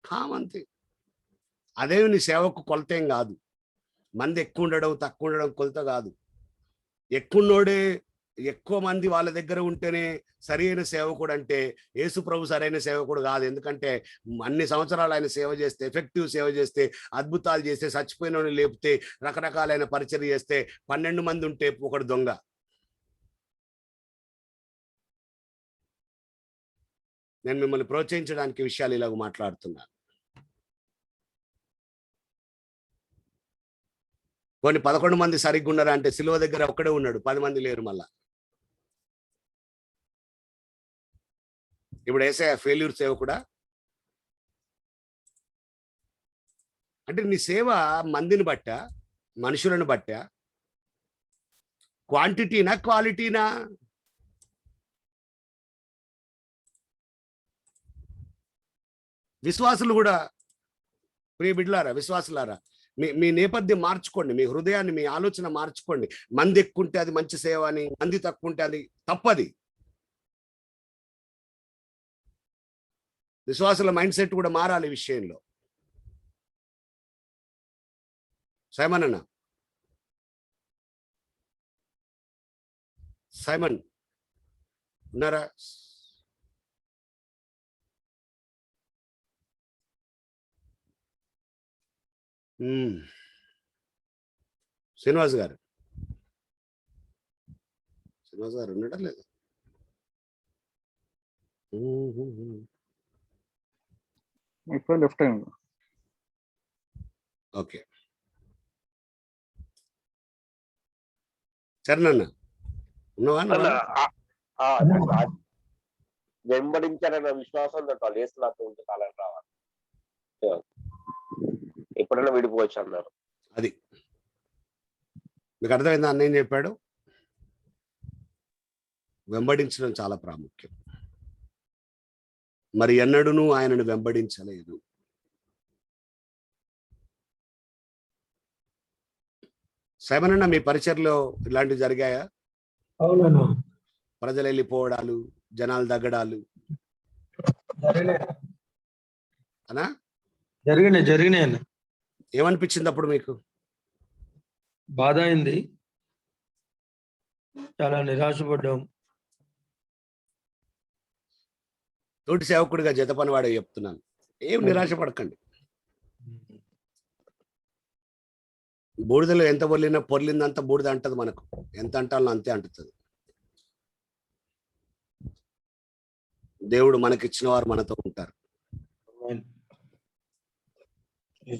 కామంతే. అదేమి నీ సేవకు కొలతేం కాదు. మంది ఎక్కువ ఉండడం తక్కువ ఉండడం కొలత కాదు. ఎక్కువనోడే ఎక్కువ మంది వాళ్ళ దగ్గర ఉంటేనే సరైన సేవకుడు అంటే యేసు ప్రభు సరైన సేవకుడు కాదు. ఎందుకంటే అన్ని సంవత్సరాలు ఆయన సేవ చేస్తే, ఎఫెక్టివ్ సేవ చేస్తే, అద్భుతాలు చేస్తే, చచ్చిపోయిన లేపితే, రకరకాలైన పరిచర్య చేస్తే 12 మంది ఉంటే ఒకడు దొంగ. నేను మిమ్మల్ని ప్రోత్సహించడానికి విషయాలు ఇలాగ మాట్లాడుతున్నాను. కొన్ని 11 మంది సరిగ్గా ఉన్నారా అంటే సిలువ దగ్గర ఒక్కడే ఉన్నాడు, 10 మంది లేరు. మళ్ళా ఇప్పుడు యేసయ్య ఫెయిల్యూర్ సేవకుడా? అంటే నీ సేవ మందిని బట్టా, మనుషులను బట్టా, క్వాంటిటీనా క్వాలిటీనా? విశ్వాసులు కూడా, ప్రియ బిడ్డలారా, విశ్వాసులారా, మీ నేపథ్యం మార్చుకోండి, మీ హృదయాన్ని, మీ ఆలోచన మార్చుకోండి. మంది ఎక్కువ ఉంటే అది మంచి సేవ అని, మంది తక్కువ ఉంటే అది తప్పది. విశ్వాసుల మైండ్ సెట్ కూడా మారాలి ఈ విషయంలో. సైమన్ అన్న, సైమన్ ఉన్నారా? శ్రీనివాస్ గారు, శ్రీనివాస్ గారు ఉండటం లేదు. Left hand. ఓకే, చరణ్ ఉన్నవా? వెంబడించాలన్న విశ్వాసంతో లేస్తున్నట్టు ఉంటే కాలం రావాలి, ఎప్పుడైనా విడిపోవచ్చు అన్నారు. అది మీకు అర్థమైందా? అన్న ఏం చెప్పాడు? వెంబడించడం చాలా ప్రాముఖ్యం. మరి ఎన్నడూనూ ఆయనను వెంబడించలేదు. సైమన్, మీ పరిచయలో ఇలాంటివి జరిగాయా? అవునన్నా. ప్రజలు వెళ్ళిపోవడాలు, జనాలు తగ్గడాలు అనా? జరిగినాయి అన్న. ఏమనిపించింది అప్పుడు మీకు? బాధ అయింది, చాలా నిరాశపడ్డాం. తోటి సేవకుడిగా జత పనివాడే చెప్తున్నాను, ఏం నిరాశ పడకండి. బూడిదలో ఎంత పొర్లిందంత బూడిద అంటది మనకు, ఎంత అంటాలో అంతే అంటుతుంది. దేవుడు మనకిచ్చిన వారు మనతో ఉంటారు.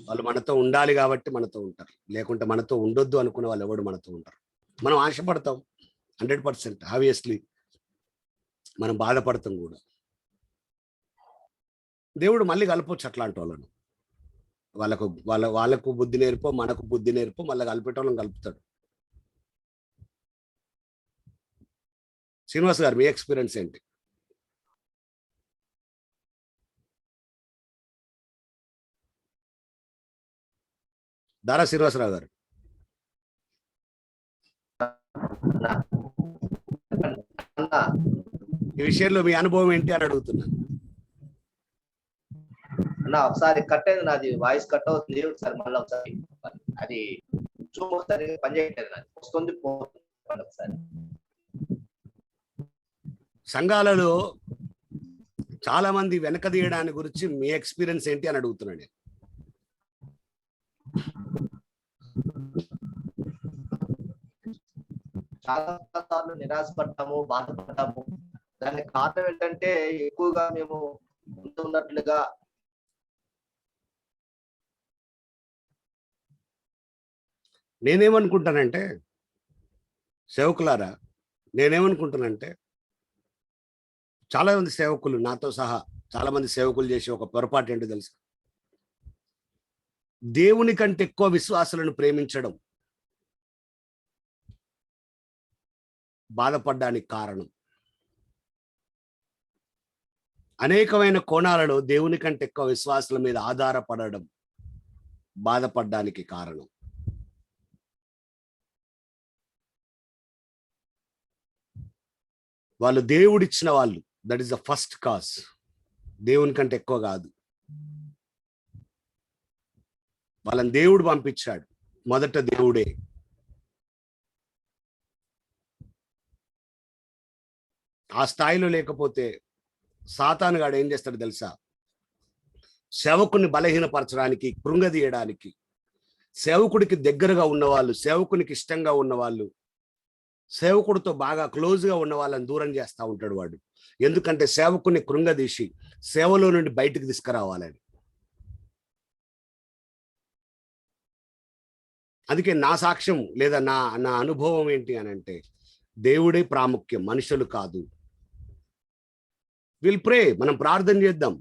వాళ్ళు మనతో ఉండాలి కాబట్టి మనతో ఉంటారు, లేకుంటే మనతో ఉండొద్దు అనుకునే వాళ్ళు ఎవడు మనతో ఉంటారు. మనం ఆశపడతాం 100%, ఆబ్వియస్లీ మనం బాధపడతాం కూడా. దేవుడు మళ్ళీ కలపొచ్చు అట్లాంటి వాళ్ళను. వాళ్ళకు బుద్ధి నేర్పో, మనకు బుద్ధి నేర్పో, మళ్ళీ కలిపేటోళ్ళని కలుపుతాడు. శ్రీనివాస్ గారు, మీ ఎక్స్పీరియన్స్ ఏంటి? దారా శ్రీనివాసరావు గారు, ఈ విషయంలో మీ అనుభవం ఏంటి అని అడుగుతున్నాను. అన్న ఒకసారి కట్ అయింది, నాది వాయిస్ కట్ అవుతుంది. ఒకసారి మళ్ళీ ఒకసారి అది జూమ్ ఒకసారి పనిచేయట్లేదు, నాది వస్తుంది పోతుంది. ఒకసారి సంఘాలలో చాలా మంది వెనకదీయడాన్ని గురించి మీ ఎక్స్పీరియన్స్ ఏంటి అని అడుగుతున్నాను. చాలా సార్లు నిరాశపడ్డాము, బాధపడ్డాము. దానికి కారణం ఏంటంటే ఎక్కువగా మేము ఉన్నట్లుగా నేనేమనుకుంటానంటే, సేవకులారా, నేనేమనుకుంటానంటే, చాలా మంది సేవకులు, నాతో సహా చాలా మంది సేవకులు చేసే ఒక పొరపాటు ఏంటో తెలుసు? దేవుని కంటే ఎక్కువ విశ్వాసులను ప్రేమించడం బాధపడడానికి కారణం. అనేకమైన కోణాలలో దేవుని కంటే ఎక్కువ విశ్వాసుల మీద ఆధారపడడం బాధపడడానికి కారణం. వాళ్ళు దేవుడిచ్చిన వాళ్ళు. That is the first cause. దేవుని కంటే ఎక్కువ కాదు. వాళ్ళని దేవుడు పంపించాడు. మొదట దేవుడే. ఆ స్థాయిలో లేకపోతే సాతానుగాడు ఏం చేస్తాడు తెలుసా? సేవకుని బలహీనపరచడానికి, కృంగదీయడానికి, సేవకుడికి దగ్గరగా ఉన్నవాళ్ళు, సేవకునికి ఇష్టంగా ఉన్నవాళ్ళు, సేవకుడితో బాగా క్లోజ్గా ఉన్న వాళ్ళని దూరం చేస్తూ ఉంటాడు వాడు. ఎందుకంటే సేవకుని కృంగదీసి సేవలో నుండి బయటికి తీసుకురావాలని. అందుకే నా సాక్ష్యం లేదా నా నా అనుభవం ఏంటి అని అంటే, దేవుడే ప్రాముఖ్యం, మనుషులు కాదు. విల్ ప్రే, మనం ప్రార్థన చేద్దాం.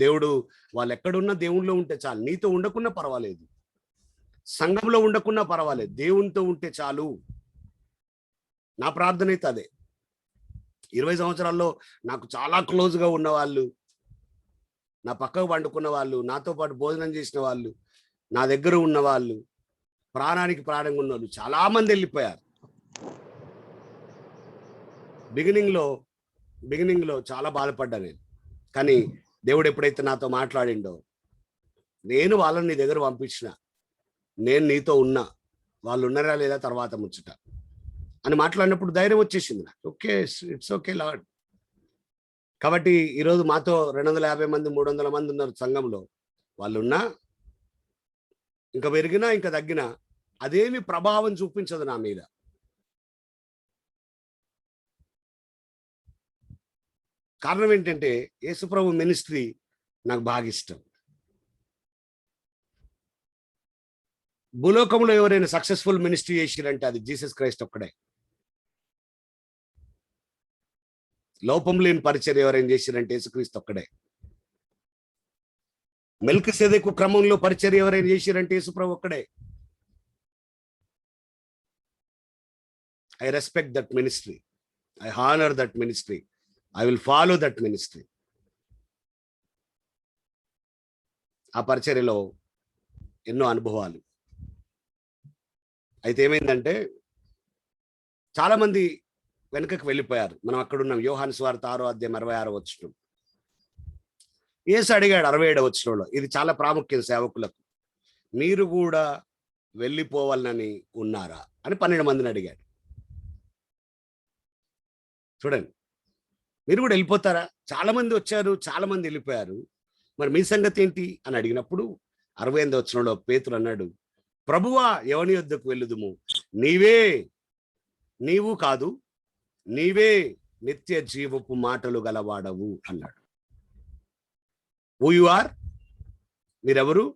దేవుడు వాళ్ళు ఎక్కడున్నా దేవునిలో ఉంటే చాలు. నీతో ఉండకున్నా పర్వాలేదు, సంఘంలో ఉండకున్నా పర్వాలేదు, దేవునితో ఉంటే చాలు. నా ప్రార్థన అయితే అదే. 20 సంవత్సరాల్లో నాకు చాలా క్లోజ్గా ఉన్న వాళ్ళు, నా పక్కకు పండుకున్న వాళ్ళు, నాతో పాటు భోజనం చేసిన వాళ్ళు, నా దగ్గర ఉన్న వాళ్ళు, ప్రాణానికి ప్రాణంగా ఉన్న వాళ్ళు చాలా మంది వెళ్ళిపోయారు. బిగినింగ్లో చాలా బాధపడ్డా నేను. కానీ దేవుడు ఎప్పుడైతే నాతో మాట్లాడిండో, నేను వాళ్ళని నీ దగ్గర పంపించిన, నేను నీతో ఉన్నా, వాళ్ళు ఉన్నారా లేదా తర్వాత ముచ్చట అని మాట్లాడినప్పుడు ధైర్యం వచ్చేసింది నాకు. Okay, it's okay lord. కాబట్టి ఈరోజు మాతో 250 మంది 300 మంది ఉన్నారు సంఘంలో. వాళ్ళు ఉన్నా, ఇంకా పెరిగినా ఇంకా తగ్గినా అదేమి ప్రభావం చూపించదు నా మీద. కారణం ఏంటంటే యేసుప్రభు మినిస్ట్రీ నాకు బాగా ఇష్టం. భూలోకంలో ఎవరైనా సక్సెస్ఫుల్ మినిస్ట్రీ చేసిరంటే అది జీసస్ క్రైస్ట్ ఒక్కడే. లోపం లేని పరిచర్య ఎవరైనా చేసిరంటే యేసుక్రీస్తు ఒక్కడే. మెల్కిసెదెకు క్రమంలో పరిచర్య ఎవరైనా చేసిరంటే యేసుప్రభు ఒక్కడే. I respect that ministry. I honor that ministry. I will follow that ministry. ఆ పరిచర్యలో ఎన్నో అనుభవాలు. అయితే ఏమైందంటే చాలా మంది వెనుకకు వెళ్ళిపోయారు. మనం అక్కడున్నాం. యోహాను సువార్త 6వ అధ్యాయం 26వ వచనం. యేసు అడిగాడు 67వ వచనంలో, ఇది చాలా ప్రాముఖ్యం సేవకులకు, మీరు కూడా వెళ్ళిపోవాలని ఉన్నారా అని 12 మందిని అడిగాడు. చూడండి, మీరు కూడా వెళ్ళిపోతారా? చాలా మంది వచ్చారు, చాలా మంది వెళ్ళిపోయారు, మరి మీ సంగతి ఏంటి అని అడిగినప్పుడు 68వ వచనంలో పేతురు అన్నాడు, ప్రభువా, ఎవని యొద్దకు వెళ్ళుదుము? నీవు కాదు, నీవే నిత్య జీవపు మాటలు గలవాడవు అన్నాడు. Who are you? మీరెవరు?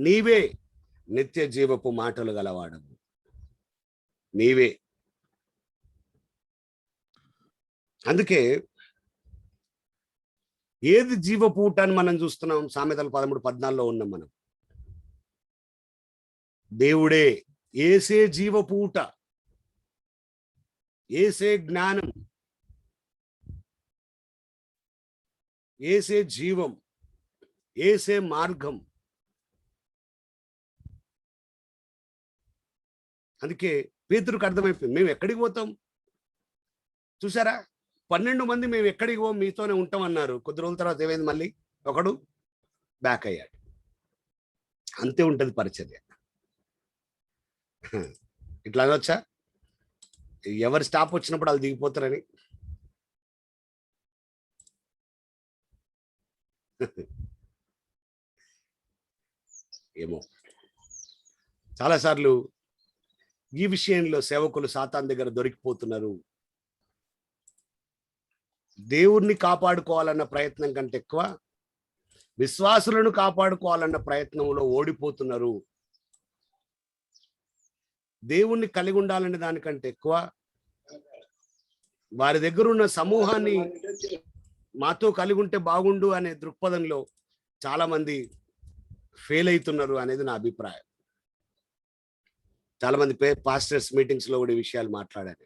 నీవే నిత్య జీవపు మాటలు గలవాడవు. నీవే. అందుకే ఏది జీవపూట అని మనం చూస్తున్నాం? సామెతలు 13:14 ఉన్నాం మనం. దేవుడే, ఏసే జీవపూట, ఏసే జ్ఞానం, ఏసే జీవం, ఏసే మార్గం. అందుకే పేతురుకు అర్థమైపోయింది, మేము ఎక్కడికి పోతాం? చూసారా, 12 మంది మేము ఎక్కడికి పోం, మీతోనే ఉంటాం అన్నారు. కొద్ది రోజుల తర్వాత ఏమైంది? మళ్ళీ ఒకడు బ్యాక్ అయ్యాడు. అంతే ఉంటుంది పరిచర్య. ఇట్లా అనొచ్చా? ఎవరి స్టాప్ వచ్చినప్పుడు వాళ్ళు దిగిపోతారని. ఏమో, చాలాసార్లు ఈ విషయంలో సేవకులు సాతాన్ దగ్గర దొరికిపోతున్నారు. దేవుణ్ణి కాపాడుకోవాలన్న ప్రయత్నం కంటే ఎక్కువ విశ్వాసులను కాపాడుకోవాలన్న ప్రయత్నంలో ఓడిపోతున్నారు. దేవుణ్ణి కలిగి ఉండాలనే దానికంటే ఎక్కువ వారి దగ్గర ఉన్న సమూహాన్ని మాతో కలిగి ఉంటే బాగుండు అనే దృక్పథంలో చాలా మంది ఫెయిల్ అవుతున్నారు అనేది నా అభిప్రాయం. చాలా మంది పాస్టర్స్ మీటింగ్స్ లో కూడా ఈ విషయాలు మాట్లాడారు.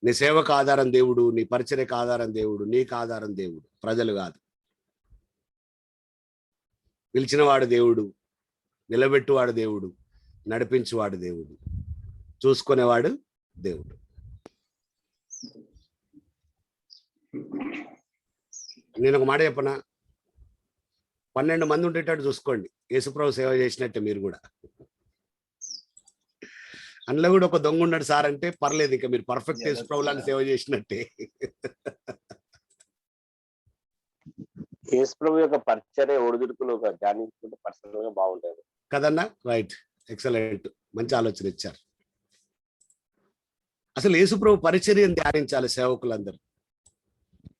నీ సేవకు ఆధారం దేవుడు, నీ పరిచర్యకు ఆధారం దేవుడు, నీకు ఆధారం దేవుడు, ప్రజలు కాదు. పిలిచినవాడు దేవుడు, నిలబెట్టువాడు దేవుడు, నడిపించువాడు దేవుడు. చూసుకునేవాడు దేవుడు. నేను ఒక మాట చెప్పనా, 12 మంది ఉండేటట్టు చూసుకోండి, యేసుప్రభు సేవ చేసినట్టే మీరు కూడా. అందులో కూడా ఒక దొంగ ఉన్నాడు సార్ అంటే పర్లేదు, ఇంకా మీరు పర్ఫెక్ట్ యేసుప్రభు లాంటి సేవ చేసినట్టే. యేసుప్రభు యొక్క పరిచర్య ఒడిదుడుకులు ధ్యానించుకుంటే పర్సనల్ గా బాగుంటుంది కదన్నా. రైట్, ఎక్సలెంట్, మంచి ఆలోచన ఇచ్చారు. అసలు యేసుప్రభు పరిచర్యను ధ్యానించాలి సేవకులందరూ.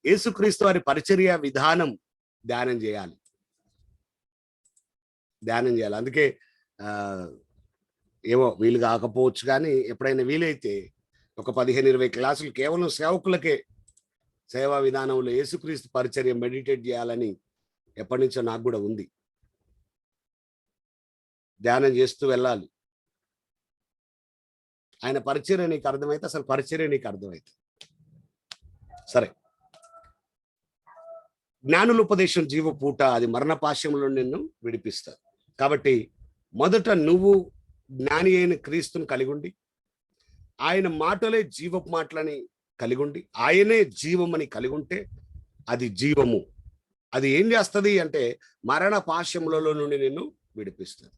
యేసుక్రీస్తు వారి పరిచర్య విధానం ధ్యానం చేయాలి. అందుకే ఏమో వీలు కాకపోవచ్చు, కానీ ఎప్పుడైనా వీలైతే ఒక 15-20 క్లాసులు కేవలం సేవకులకే సేవా విధానంలో యేసుక్రీస్తు పరిచర్య మెడిటేట్ చేయాలని ఎప్పటి నుంచో నాకు కూడా ఉంది. ధ్యానం చేస్తూ వెళ్ళాలి. ఆయన పరిచర్య నీకు అర్థమైతే అసలు పరిచర్య నీకు అర్థమైతే సరే. జ్ఞానుల ఉపదేశం జీవపూట, అది మరణపాశంలో నిన్ను విడిపిస్తారు. కాబట్టి మొదట నువ్వు జ్ఞాని అయిన క్రీస్తుని కలిగి ఉండి, ఆయన మాటలే జీవపు మాటలని కలిగి ఉండి, ఆయనే జీవమని కలిగి ఉంటే అది జీవము. అది ఏం చేస్తుంది అంటే మరణ పాశములలో నుండి నిన్ను విడిపిస్తుంది.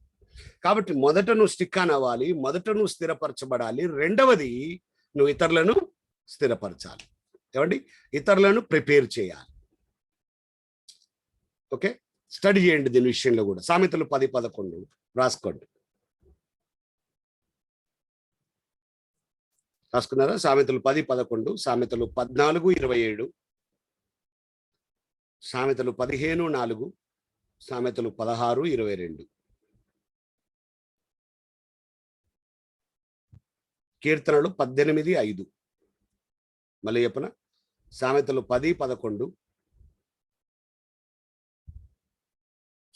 కాబట్టి మొదట నువ్వు స్టిక్ ఆన్ అవ్వాలి, మొదట నువ్వు స్థిరపరచబడాలి. రెండవది, నువ్వు ఇతరులను స్థిరపరచాలి. ఏమండి, ఇతరులను ప్రిపేర్ చేయాలి. ఓకే, స్టడీ చేయండి దీని విషయంలో కూడా. సామెతలు 10:11 రాసుకోండి. రాసుకున్నారా? సామెతలు 10:11, సామెతలు 14:27, సామెతలు 15:4, సామెతలు 16:22, కీర్తనలు 18:5. మళ్ళీ చెప్పన, సామెతలు 10:11,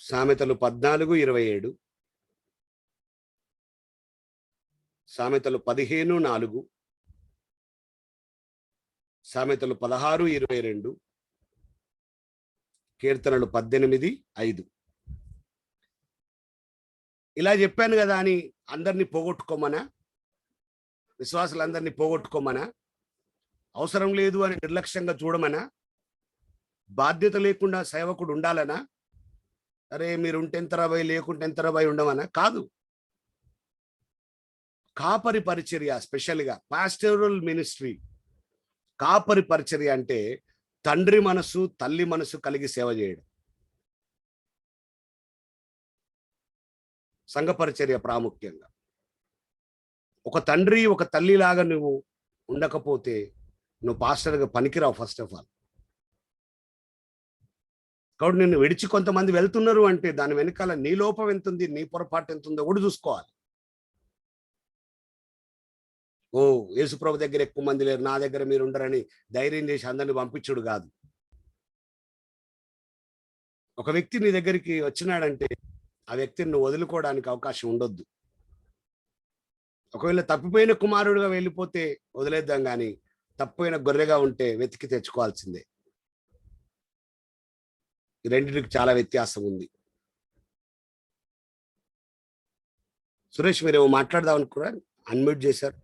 సామెతలు 14:27, సామెతలు 15:4, సామెతలు 16:22, కీర్తనలు 18:5. ఇలా చెప్పాను కదా అని అందరినీ పోగొట్టుకోమనా, విశ్వాసులందరినీ పోగొట్టుకోమనా, అవసరం లేదు అని నిర్లక్ష్యంగా చూడమనా, బాధ్యత లేకుండా సేవకుడు ఉండాలనా, అరే మీరు ఉంటే ఎంతరాబాయి లేకుంటే ఎంతరాబాయి ఉండమనా? కాదు. కాపరి పరిచర్య, స్పెషల్గా పాస్టరల్ మినిస్ట్రీ, కాపరి పరిచర్య అంటే తండ్రి మనసు తల్లి మనసు కలిగి సేవ చేయడం. సంఘ పరిచర్య ప్రాముఖ్యంగా ఒక తండ్రి ఒక తల్లి లాగా నువ్వు ఉండకపోతే నువ్వు పాస్టర్గా పనికిరావు. ఫస్ట్ ఆఫ్ ఆల్, కాబట్టి నిన్ను విడిచి కొంతమంది వెళ్తున్నారు అంటే దాని వెనకాల నీ లోపం ఎంత ఉంది, నీ పొరపాటు ఎంత ఉందో కూడా చూసుకోవాలి. ఓ యేసుప్రభు దగ్గర ఎక్కువ మంది లేరు, నా దగ్గర మీరు ఉండరని ధైర్యం చేసి అందరిని పంపించుడు కాదు. ఒక వ్యక్తి నీ దగ్గరికి వచ్చినాడంటే ఆ వ్యక్తిని నువ్వు వదులుకోవడానికి అవకాశం ఉండొద్దు. ఒకవేళ తప్పిపోయిన కుమారుడుగా వెళ్ళిపోతే వదిలేద్దాం, కానీ తప్పిపోయిన గొర్రెగా ఉంటే వెతికి తెచ్చుకోవాల్సిందే. ఈ రెండింటికి చాలా వ్యత్యాసం ఉంది. సురేష్, మీరు మాట్లాడదాం అనుకున్నా, అన్మ్యూట్ చేశారు.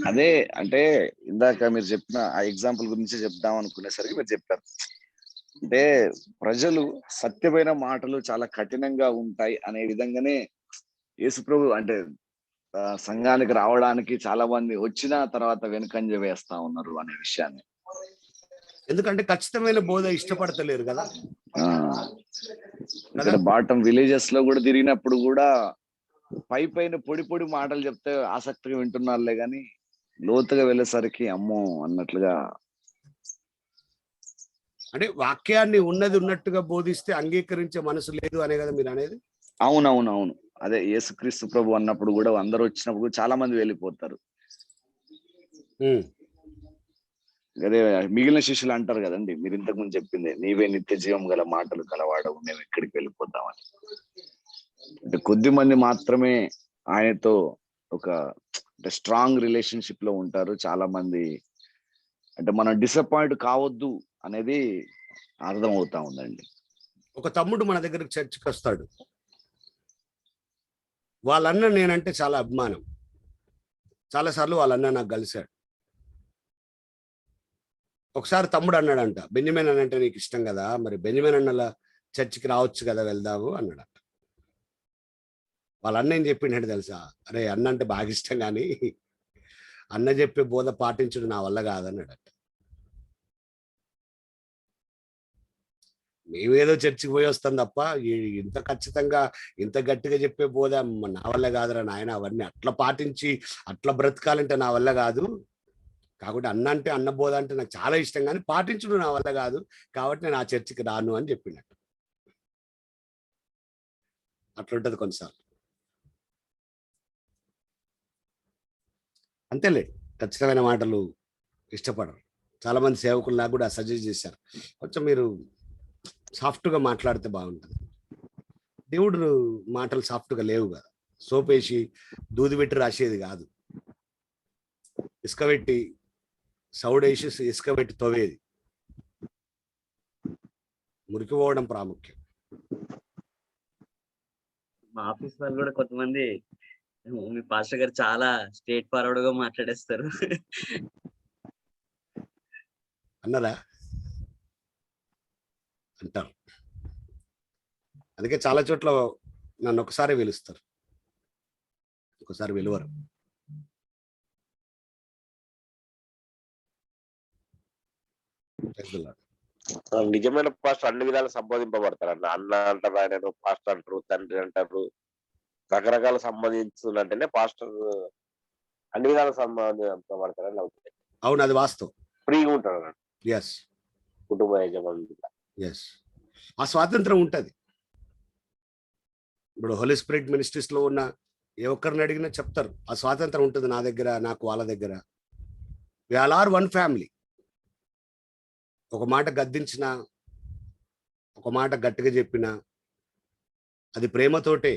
అదే అంటే ఇందాక మీరు చెప్పిన ఆ ఎగ్జాంపుల్ గురించి చెప్దాం అనుకునేసరికి మీరు చెప్పారు. అంటే ప్రజలు సత్యమైన మాటలు చాలా కఠినంగా ఉంటాయి అనే విధంగానే యేసుప్రభు అంటే సంఘానికి రావడానికి చాలా మంది వచ్చిన తర్వాత వెనుకంజ వేస్తా ఉన్నారు అనే విషయాన్ని. ఎందుకంటే ఖచ్చితమైన బోధ ఇష్టపడతలేరు కదా. ఇక్కడ బాటం విలేజెస్ లో కూడా తిరిగినప్పుడు కూడా పైన పొడి పొడి మాటలు చెప్తే ఆసక్తిగా వింటున్నారులే గాని లోతుగా వెళ్ళేసరికి అమ్మో అన్నట్లుగా. అంటే వాక్యాన్ని ఉన్నది ఉన్నట్టుగా బోధిస్తే అంగీకరించే మనసు లేదు అనే కదా మీరు అనేది. అవునవునవును, అదే యేసుక్రీస్తు ప్రభు అన్నప్పుడు కూడా అందరూ వచ్చినప్పుడు చాలా మంది వెళ్ళిపోతారు. అదే మిగిలిన శిష్యులు అంటారు కదండి, మీరు ఇంతకు ముందు చెప్పింది, నీవే నిత్య జీవం గల మాటలు కలవాడవు, మేము ఎక్కడికి వెళ్ళిపోతామని. అంటే కొద్ది మంది మాత్రమే ఆయనతో ఒక స్ట్రాంగ్ రిలేషన్షిప్ లో ఉంటారు. చాలా మంది అంటే మనం డిసప్పాయింట్ కావద్దు అనేది అర్థం అవుతా ఉందండి. ఒక తమ్ముడు మన దగ్గరకు చర్చికి వస్తాడు, వాళ్ళన్న నేనంటే చాలా అభిమానం. చాలాసార్లు వాళ్ళన్న నాకు కలిశాడు. ఒకసారి తమ్ముడు అన్నాడంట, బెంజమిన్ అన్న అంటే నీకు ఇష్టం కదా, మరి బెంజమిన్ అన్నల చర్చికి రావచ్చు కదా, వెళ్దాము అన్నాడంట. వాళ్ళ అన్న ఏం చెప్పిండే తెలుసా, అరే అన్న అంటే బాగా ఇష్టం కానీ అన్న చెప్పే బోధ పాటించడం నా వల్ల కాదన్నాడట. మేమేదో చర్చికి పోయి వస్తాం తప్ప ఇంత ఖచ్చితంగా ఇంత గట్టిగా చెప్పే బోధ నా వల్ల కాదురా నాయన, అవన్నీ అట్లా పాటించి అట్లా బ్రతకాలంటే నా వల్ల కాదు. కాబట్టి అన్న అంటే అన్న బోధ అంటే నాకు చాలా ఇష్టం కానీ పాటించడం నా వల్ల కాదు, కాబట్టి నేను ఆ చర్చికి రాను అని చెప్పినట్టు. అట్లుంటది కొన్నిసార్లు. అంతేలే, ఖచ్చితమైన మాటలు ఇష్టపడరు. చాలా మంది సేవకులు నాకు కూడా సజెస్ట్ చేశారు, కొంచెం మీరు సాఫ్ట్గా మాట్లాడితే బాగుంటుంది. దేవుడు మాటలు సాఫ్ట్గా లేవు కదా, సోప్ వేసి దూది పెట్టి రాసేది కాదు, ఇసుక పెట్టి సౌడేసి ఇసుక పెట్టి తవ్వేది. మురికిపోవడం ప్రాముఖ్యం. మా ఆఫీస్ వాళ్ళు కూడా కొంతమంది మీ పాస్టర్ గారు చాలా స్ట్రేట్ ఫార్వర్డ్ గా మాట్లాడేస్తారు. అన్నారా? అంటారు. అందుకే చాలా చోట్ల నన్ను ఒకసారి పిలుస్తారు, ఒకసారి పిలువరు. నిజమైన పాస్టర్ అన్ని విధాలు సంబోధింపబడతారు అన్న. అన్న అంటారు, ఆయన పాస్టర్ అంటారు, తండ్రి అంటారు, రకరకాల సంబంధించుంటేనే పాస్టర్ అన్ని విధాలు సంబంధింపబడతారని అవుతుంది. అవును, అది వాస్తవం. ఫ్రీగా ఉంటారు అన్నట్టు. ఎస్, కుటుంబ యజమాని. ఎస్, ఆ స్వాతంత్రం ఉంటుంది. ఇప్పుడు హోలీ స్పిరిట్ మినిస్ట్రీస్ లో ఉన్న ఏ ఒక్కరిని అడిగినా చెప్తారు, ఆ స్వాతంత్రం ఉంటుంది నా దగ్గర, నాకు వాళ్ళ దగ్గర. We all are one family. ఒక మాట గద్దించినా, ఒక మాట గట్టిగా చెప్పినా అది ప్రేమతోటే.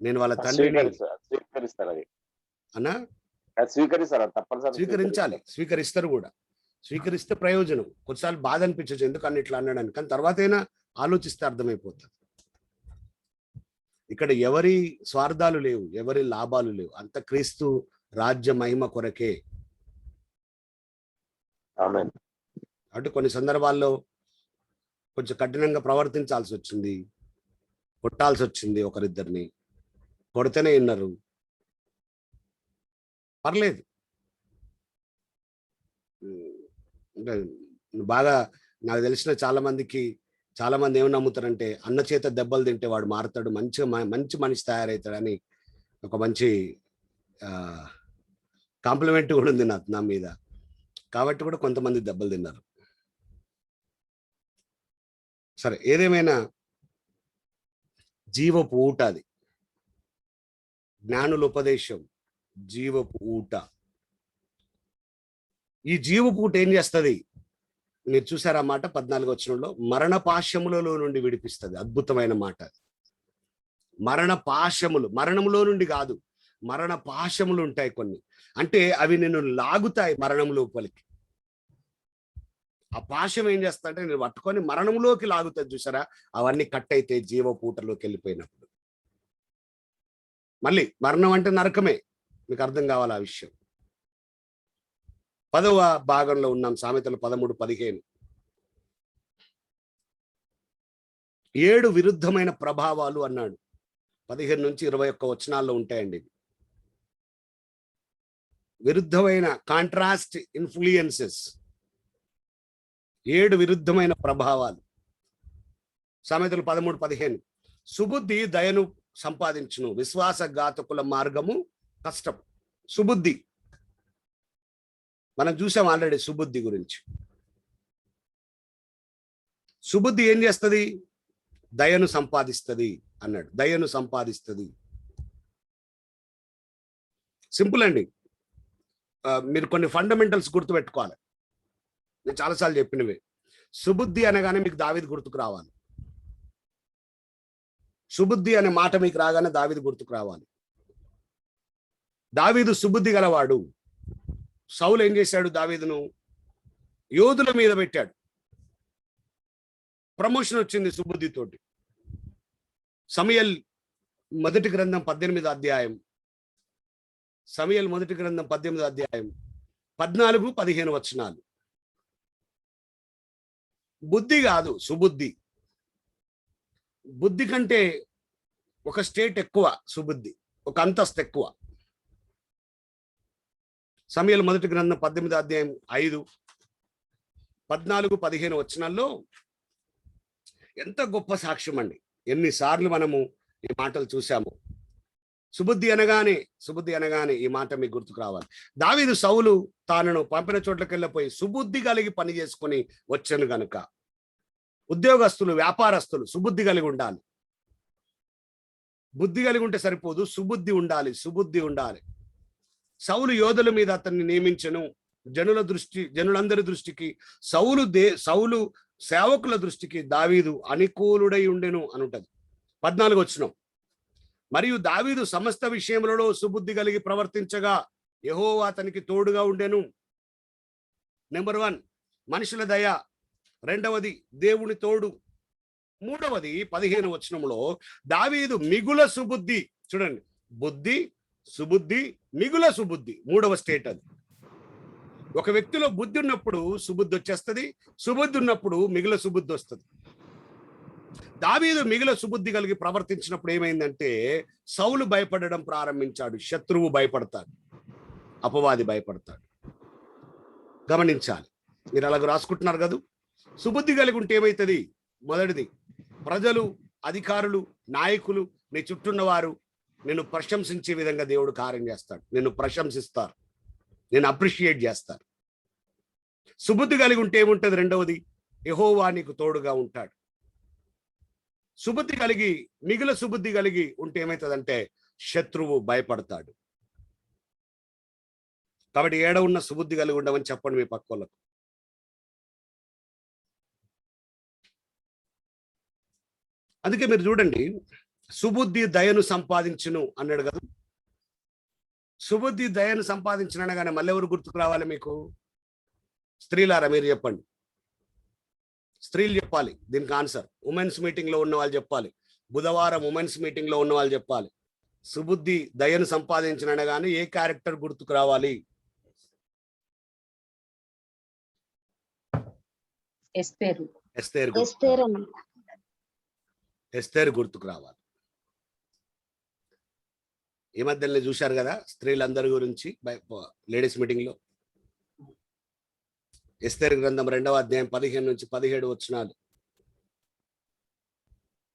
నేను వాళ్ళ తండ్రిని స్వీకరిస్తారు, అది అన్నా స్వీకరిస్తారు, తప్పనిసరి స్వీకరించాలి, స్వీకరిస్తారు కూడా. స్వీకరిస్తే ప్రయోజనం. కొన్నిసార్లు బాధ అనిపించచ్చు, ఎందుకు అన్ని ఇట్లా అన్నాడని, కానీ తర్వాత అయినా ఆలోచిస్తే అర్థమైపోతుంది. ఇక్కడ ఎవరి స్వార్థాలు లేవు, ఎవరి లాభాలు లేవు, అంత క్రీస్తు రాజ్య మహిమ కొరకే. ఆమేన్. అంటే కొన్ని సందర్భాల్లో కొంచెం కఠినంగా ప్రవర్తించాల్సి వచ్చింది, కొట్టాల్సి వచ్చింది, ఒకరిద్దరిని కొడితేనే విన్నారు. పర్లేదు. అంటే బాగా నాకు తెలిసిన చాలా మంది ఏమి నమ్ముతారంటే, అన్న చేత దెబ్బలు తింటే వాడు మారుతాడు, మంచి మనిషి తయారవుతాడని ఒక మంచి కాంప్లిమెంట్ కూడా ఉంది నా మీద. కాబట్టి కూడా కొంతమంది దెబ్బలు తిన్నారు. సరే, ఏదేమైనా జీవపు ఊట అది. జ్ఞానుల ఉపదేశం జీవపు ఊట. ఈ జీవపు ఊట ఏం చేస్తుంది? మీరు చూసారా మాట 14వ వచనంలో, మరణ పాశములలో నుండి విడిపిస్తుంది. అద్భుతమైన మాట. మరణ పాశములు, మరణములో నుండి కాదు, మరణ పాశములు ఉంటాయి కొన్ని. అంటే అవి నిన్ను లాగుతాయి మరణం లోపలికి. ఆ పాశం ఏం చేస్తా అంటే నేను పట్టుకొని మరణంలోకి లాగుతుంది. చూసారా, అవన్నీ కట్ అయితే జీవపూటలోకి వెళ్ళిపోయినప్పుడు. మళ్ళీ మరణం అంటే నరకమే, మీకు అర్థం కావాలి ఆ విషయం. 10వ భాగంలో ఉన్నాం, సామెతలు 13:15. 7 విరుద్ధమైన ప్రభావాలు అన్నాడు. 15 నుంచి 21 వచనాల్లో ఉంటాయండి. విరుద్ధమైన కాంట్రాస్ట్ ఇన్ఫ్లుయెన్సెస్, 7 విరుద్ధమైన ప్రభావాలు. సామెతలు 13:15. సుబుద్ధి దయను సంపాదించును, విశ్వాసఘాతకుల మార్గము కష్టం. సుబుద్ధి మనం చూసాం ఆల్రెడీ. సుబుద్ధి గురించి, సుబుద్ధి ఏం చేస్తుంది? దయను సంపాదిస్తుంది అన్నాడు. దయను సంపాదిస్తుంది. సింపుల్ అండి. మీరు కొన్ని ఫండమెంటల్స్ గుర్తుపెట్టుకోవాలి. నేను చాలాసార్లు చెప్పినవే. సుబుద్ధి అనగానే మీకు దావీదు గుర్తుకు రావాలి. సుబుద్ధి అనే మాట మీకు రాగానే దావీదు గుర్తుకు రావాలి. దావీదు సుబుద్ధి గలవాడు. సౌలు ఏం చేశాడు? దావీదును యోధుల మీద పెట్టాడు. ప్రమోషన్ వచ్చింది సుబుద్ధితోటి. సమయల్ మొదటి గ్రంథం 18వ అధ్యాయం, సమూయేలు మొదటి గ్రంథం 18వ అధ్యాయం 14-15 వచనాలు. బుద్ధి కాదు, సుబుద్ధి. బుద్ధి కంటే ఒక స్టేట్ ఎక్కువ, సుబుద్ధి ఒక అంతస్తు ఎక్కువ. సమూయేలు మొదటి గ్రంథం 18వ అధ్యాయం 5-14-15 వచనాల్లో ఎంత గొప్ప సాక్ష్యం అండి. ఎన్నిసార్లు మనము ఈ మాటలు చూసాము. సుబుద్ధి అనగానే ఈ మాట మీకు గుర్తుకు రావాలి. దావీదు సౌలు తాను పంపిన చోట్లకి వెళ్ళిపోయి సుబుద్ధి కలిగి పని చేసుకొని వచ్చాను గనుక, ఉద్యోగస్తులు, వ్యాపారస్తులు సుబుద్ధి కలిగి ఉండాలి. బుద్ధి కలిగి ఉంటే సరిపోదు, సుబుద్ధి ఉండాలి. సౌలు యోధుల మీద అతన్ని నియమించను. జనులందరి దృష్టికి సౌలు సేవకుల దృష్టికి దావీదు అనుకూలుడై ఉండెను అని ఉంటది. 14 వచనం. మరియు దావీదు సమస్త విషయములలో సుబుద్ధి కలిగి ప్రవర్తించగా యెహోవా అతనికి తోడుగా ఉండెను. నెంబర్ 1 మనుషుల దయ, 2వది దేవుని తోడు, 3వది 15 వచనంలో దావీదు మిగుల సుబుద్ధి. చూడండి, బుద్ధి, సుబుద్ధి, మిగుల సుబుద్ధి, 3వ స్టేట్ అది. ఒక వ్యక్తిలో బుద్ధి ఉన్నప్పుడు సుబుద్ధి వచ్చేస్తుంది, సుబుద్ధి ఉన్నప్పుడు మిగుల సుబుద్ధి వస్తుంది. దావీదు మిగుల సుబుద్ధి కలిగి ప్రవర్తించినప్పుడు ఏమైందంటే సౌలు భయపడడం ప్రారంభించాడు. శత్రువు భయపడతాడు, అపవాది భయపడతాడు. గమనించాలి. మీరు అలాగ రాసుకుంటున్నారు కదా. సుబుద్ధి కలిగి ఉంటే ఏమవుతుంది? మొదటిది, ప్రజలు, అధికారులు, నాయకులు, నీ చుట్టూన్న వారు నిన్ను ప్రశంసించే విధంగా దేవుడు కార్యం చేస్తాడు. నిన్ను ప్రశంసిస్తారు, నేను అప్రిషియేట్ చేస్తారు. సుబుద్ధి కలిగి ఉంటే ఏముంటది? 2వది, యెహోవా నీకు తోడుగా ఉంటాడు. సుబుద్ధి కలిగి, మిగుల సుబుద్ధి కలిగి ఉంటే ఏమవుతుందంటే శత్రువు భయపడతాడు. కాబట్టి ఏడ ఉన్న సుబుద్ధి కలిగి ఉండమని చెప్పండి మీ పక్కోళ్ళకు. అందుకే మీరు చూడండి, సుబుద్ధి దయను సంపాదించును అన్నాడు కదా. సుబుద్ధి దయను సంపాదించిన అనగానే మళ్ళీ ఎవరు గుర్తుకు రావాలి మీకు? స్త్రీలారా మీరు చెప్పండి. స్త్రీలు చెప్పాలి దీనికి ఆన్సర్. ఉమెన్స్ మీటింగ్ లో ఉన్న వాళ్ళు చెప్పాలి. బుధవారం ఉమెన్స్ మీటింగ్ లో ఉన్న వాళ్ళు చెప్పాలి. సుబుద్ధి దయను సంపాదించిన అనగానే ఏ క్యారెక్టర్ గుర్తుకు రావాలి? ఎస్తేరు గుర్తుకు రావాలి. ఈ మధ్యలో చూశారు కదా స్త్రీలందరి గురించి లేడీస్ మీటింగ్ లో. ఎస్తేరు గ్రంథం 2వ అధ్యాయం 15-17 వచనాలు.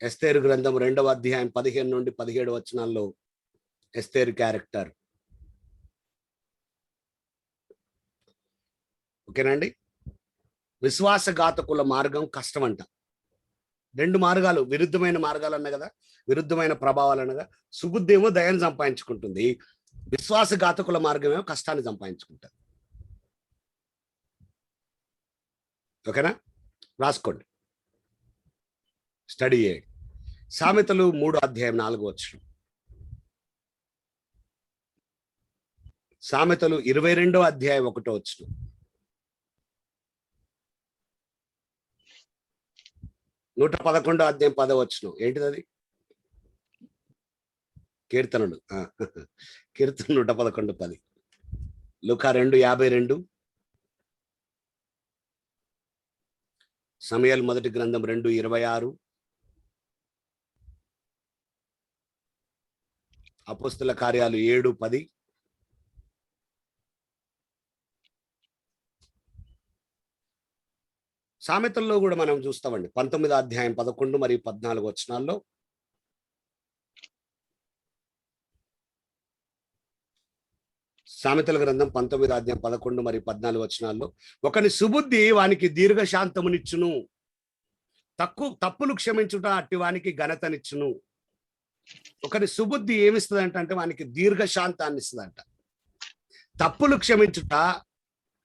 ఎస్తేరు గ్రంథం 2వ అధ్యాయం 15-17 వచనాల్లో ఎస్తేరు క్యారెక్టర్. ఓకేనండి. విశ్వాసఘాతకుల మార్గం కష్టం అంట. 2 మార్గాలు, విరుద్ధమైన మార్గాలు అన్న కదా, విరుద్ధమైన ప్రభావాలు అనగా. సుబుద్ధి ఏమో దయను సంపాదించుకుంటుంది, విశ్వాసఘాతకుల మార్గమేమో కష్టాన్ని సంపాదించుకుంటుంది. ఓకేనా? రాసుకోండి, స్టడీ చేయండి. సామెతలు 3వ అధ్యాయం 4వ వచనం. సామెతలు 22వ అధ్యాయం 1వ వచనం. 111వ అధ్యాయం 10వ వచనం. ఏంటిది అది? కీర్తనలు. కీర్తన 111:10. లూకా 2:52. సమూయేలు మొదటి గ్రంథం 2:26. అపోస్తుల కార్యాలు 7:10. సామెతల్లో కూడా మనం చూస్తామండి 19వ అధ్యాయం 11 మరియు 14 వచనాల్లో సామెతల గ్రంథం 19వ అధ్యాయం 11 మరియు 14 వచనాల్లో ఒకని సుబుద్ధి వానికి దీర్ఘశాంతమునిచ్చును, తప్పులు క్షమించుట అట్టి వానికి ఘనతనిచ్చును. ఒకని సుబుద్ధి ఏమిస్తుందంటే వానికి దీర్ఘశాంతాన్ని ఇస్తుందంట. తప్పులు క్షమించుట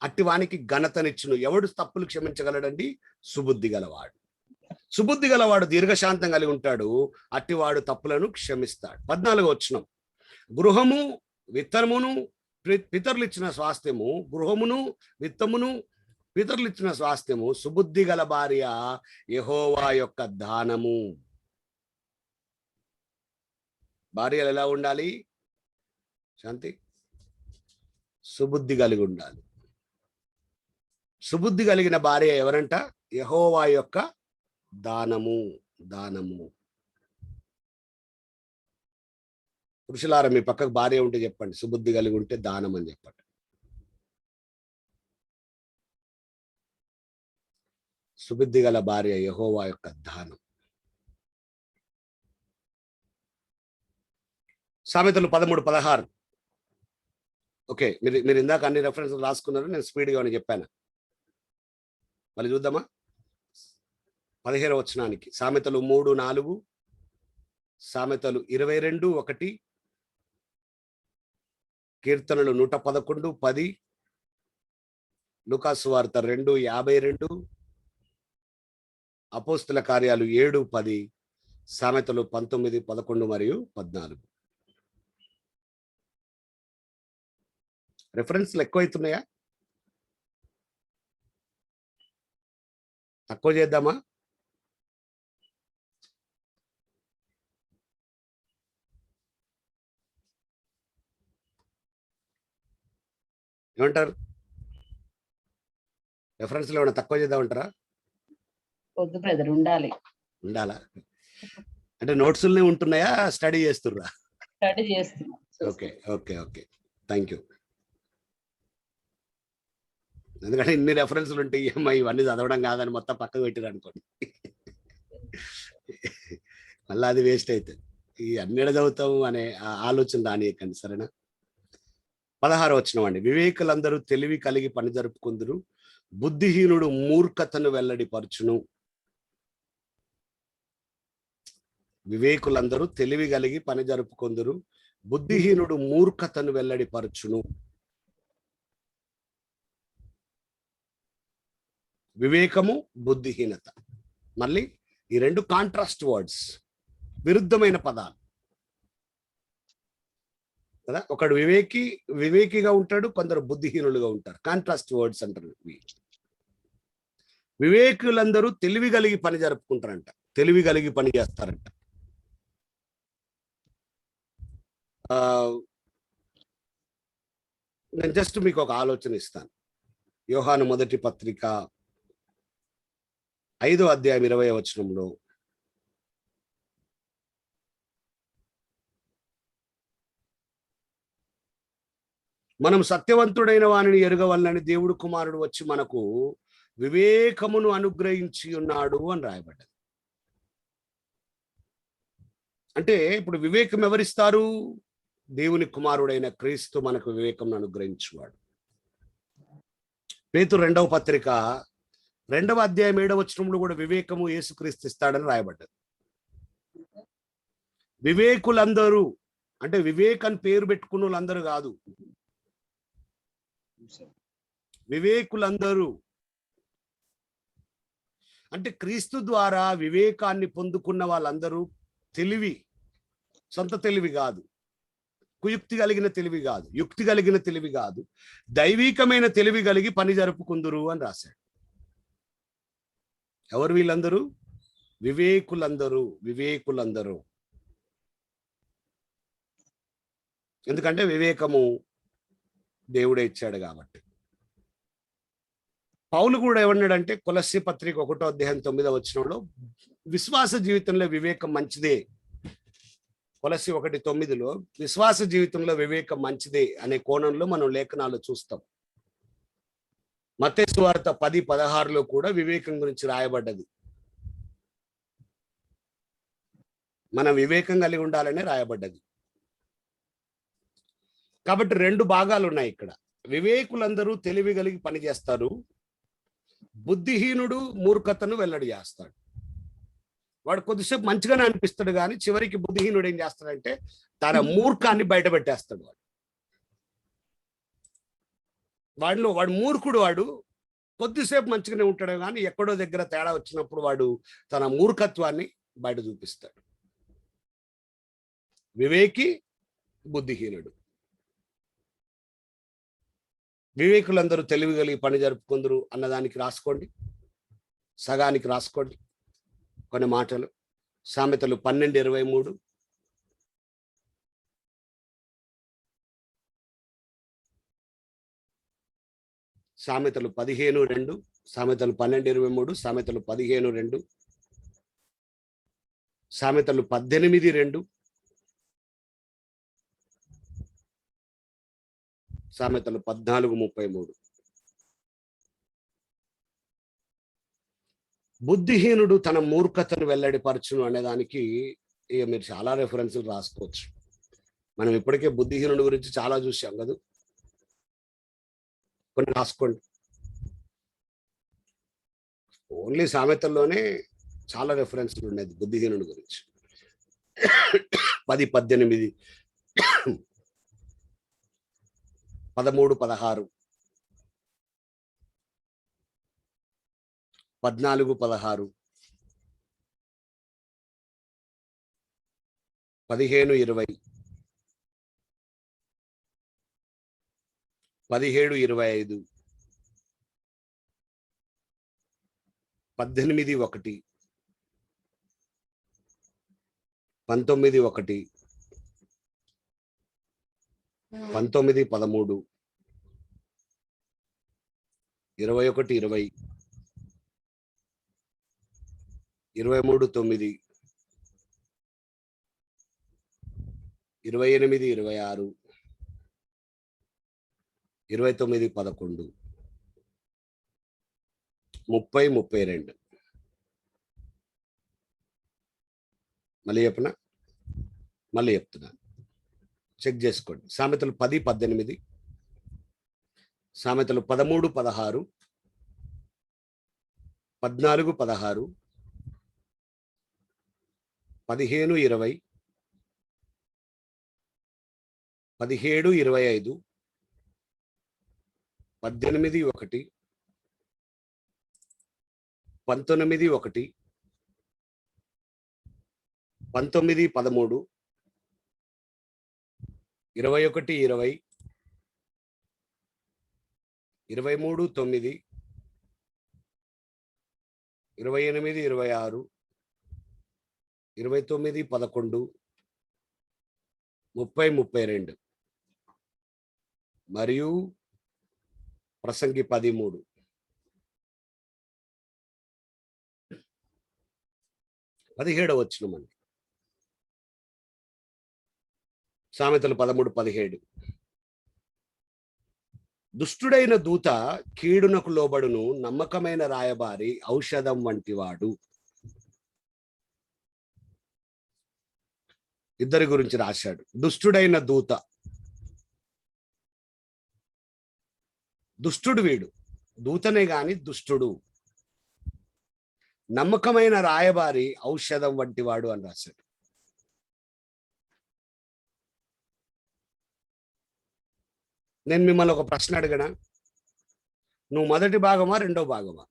అట్టి వానికి ఘనతనిచ్చును. ఎవడు తప్పులు క్షమించగలడండి? సుబుద్ధి గలవాడు. సుబుద్ధి గలవాడు దీర్ఘశాంతం కలిగి ఉంటాడు, అట్టివాడు తప్పులను క్షమిస్తాడు. 14వ వచనం. గృహము విత్తమును పితరులు ఇచ్చిన స్వాస్థ్యము, గృహమును విత్తమును పితరులు ఇచ్చిన స్వాస్థ్యము, సుబుద్ధి గల భార్య యెహోవా యొక్క దానము. భార్యలు ఎలా ఉండాలి? శాంతి, సుబుద్ధి కలిగి ఉండాలి. సుబుద్ధి కలిగిన భార్య ఎవరంట? యెహోవా యొక్క దానము. దానము. పురుషులారా, మీ పక్కకు భార్య ఉంటే చెప్పండి, సుబుద్ధి కలిగి ఉంటే దానం అని చెప్పండి. సుబుద్ధి గల భార్య యెహోవా యొక్క దానం. సామెతలు 13:16. ఓకే, మీరు ఇందాక అన్ని రెఫరెన్స్ రాసుకున్నారు, నేను స్పీడ్గా అని చెప్పాను. మళ్ళీ చూద్దామా? 15వ వచనానికి సామెతలు 3:4, సామెతలు 22:1, కీర్తనలు 111:10, లూకాసు వార్త 2:52, అపోస్తుల కార్యాలు 7:10, సామెతలు 19, 11 మరియు 14. రెఫరెన్స్లు ఎక్కువైతున్నాయా? తక్కువ చేద్దామా? ఏమంటారు? రెఫరెన్స్లు ఏమైనా తక్కువ చేద్దామంటారా? వద్దు బ్రదర్, ఉండాలి. ఉండాలా? అంటే నోట్స్లనే ఉంటున్నాయా, స్టడీ చేస్తుర్రా? స్టడీ చేస్తున్నా. Okay okay okay, thank you. ఎందుకంటే ఇన్ని రెఫరెన్స్లు ఉంటాయి, ఇవన్నీ చదవడం కాదని మొత్తం పక్కకు పెట్టిరు అనుకోండి, మళ్ళీ అది వేస్ట్ అవుతుంది. ఈ అన్నిడ చదువుతాము అనే ఆలోచన రానియకండి, సరేనా? 16వ వచనం అండి. వివేకులందరూ తెలివి కలిగి పని జరుపుకుందురు, బుద్ధిహీనుడు మూర్ఖతను వెల్లడిపరచును. వివేకులందరూ తెలివి కలిగి పని జరుపుకుందురు, బుద్ధిహీనుడు మూర్ఖతను వెల్లడిపరచును. వివేకము, బుద్ధిహీనత, మళ్ళీ ఈ రెండు కాంట్రాస్ట్ వర్డ్స్, విరుద్ధమైన పదాలు కదా. ఒకడు వివేకిగా ఉంటాడు, కొందరు బుద్ధిహీనులుగా ఉంటారు. కాంట్రాస్ట్ వర్డ్స్ అంటారు. వివేకులందరూ తెలివి కలిగి పని జరుపుకుంటారంట, తెలివి కలిగి పని చేస్తారంట. నేను జస్ట్ మీకు ఒక ఆలోచన ఇస్తాను. యోహాను మొదటి పత్రిక 5వ అధ్యాయం 20వ వచనంలో మనం సత్యవంతుడైన వానిని ఎరుగవలనని దేవుడు కుమారుడు వచ్చి మనకు వివేకమును అనుగ్రహించి ఉన్నాడు అని రాయబడ్డది. అంటే ఇప్పుడు వివేకం ఎవరిస్తారు? దేవుని కుమారుడైన క్రీస్తు మనకు వివేకం అనుగ్రహించువాడు. పేతురు 2వ పత్రిక 2వ అధ్యాయం 7వ వచనంలో కూడా వివేకము యేసుక్రీస్తు ఇస్తాడని రాయబడ్డది. వివేకులందరూ అంటే వివేకం పేరు పెట్టుకున్న వాళ్ళందరూ కాదు, వివేకులందరూ అంటే క్రీస్తు ద్వారా వివేకాన్ని పొందుకున్న వాళ్ళందరూ తెలివి, సొంత తెలివి కాదు, కుయుక్తి కలిగిన తెలివి కాదు, యుక్తి కలిగిన తెలివి కాదు, దైవికమైన తెలివి కలిగి పని జరుపుకుందురు అని రాశాడు. ఎవరు వీళ్ళందరూ? వివేకులందరూ. వివేకులందరూ ఎందుకంటే వివేకము దేవుడే ఇచ్చాడు కాబట్టి. పౌలు కూడా ఏమన్నాడంటే కొలస్సీ పత్రిక 1వ అధ్యాయం 9వ వచనంలో విశ్వాస జీవితంలో వివేకం మంచిదే. కొలస్సీ 1:9లో విశ్వాస జీవితంలో వివేకం మంచిదే అనే కోణంలో మనం లేఖనాలు చూస్తాం. మత్తయి సువార్త 10:16లో కూడా వివేకం గురించి రాయబడ్డది. మనం వివేకం కలిగి ఉండాలనే రాయబడ్డది. కాబట్టి రెండు భాగాలు ఉన్నాయి ఇక్కడ. వివేకులందరూ తెలివి కలిగి పనిచేస్తారు, బుద్ధిహీనుడు మూర్ఖతను వెల్లడి చేస్తాడు. వాడు కొద్దిసేపు మంచిగానే అనిపిస్తాడు, కానీ చివరికి బుద్ధిహీనుడు ఏం చేస్తాడంటే తన మూర్ఖాన్ని బయట పెట్టేస్తాడు. వాడు మూర్ఖుడు. వాడు కొద్దిసేపు మంచిగానే ఉంటాడు, కానీ ఎక్కడో దగ్గర తేడా వచ్చినప్పుడు వాడు తన మూర్ఖత్వాన్ని బయట చూపిస్తాడు. వివేకి, బుద్ధిహీనుడు. వివేకులందరూ తెలివి కలిగి పని జరుపుకుందరు అన్నదానికి రాసుకోండి, సగానికి రాసుకోండి కొన్ని మాటలు. సామెతలు 12:23, సామెతలు 15:2, సామెతలు 12:23, సామెతలు 15:2, సామెతలు 18:2, సామెతలు 14:33. బుద్ధిహీనుడు తన మూర్ఖతను వెల్లడిపరచును అనేదానికి ఇక మీరు చాలా రెఫరెన్సులు రాసుకోవచ్చు. మనం ఇప్పటికే బుద్ధిహీనుడి గురించి చాలా చూసాం కదా, కొన్ని రాసుకోండి. ఓన్లీ సామెతల్లోనే చాలా రెఫరెన్స్లు ఉన్నాయి బుద్ధిహీనుడి గురించి. 10, 18, 13, 16, 14, 16, 15, 20, 17, 25, 18, 1, 19, 1, 19, 13, 21, 20, 23, 9, 28, 26, 29, 11, 30, 32. మళ్ళీ చెప్తున్నా, చెక్ చేసుకోండి. సామెతలు 10, 18, సామెతలు 13, 16, 14, 16, 15, 20, 17, 25, 18, 1, 19, 1, 19, 13, 21, 20, 23, 9, 28, 26, 29, 11, 30, 32 మరియు ప్రసంగి 13. వచనం మనకి సామెతలు 13, 17. దుష్టుడైన దూత కీడునకు లోబడును, నమ్మకమైన రాయబారి ఔషధం వంటివాడు. ఇద్దరి గురించి రాశాడు. దుష్టుడైన దూత, దుష్టుడు వీడు, దూతనే గాని దుష్టుడు. నమ్మకమైన రాయబారి ఔషధం వంటివాడు అని రాశాడు. నేను మిమ్మల్ని ఒక ప్రశ్న అడగనా? నువ్వు మొదటి భాగమా రెండో భాగమా?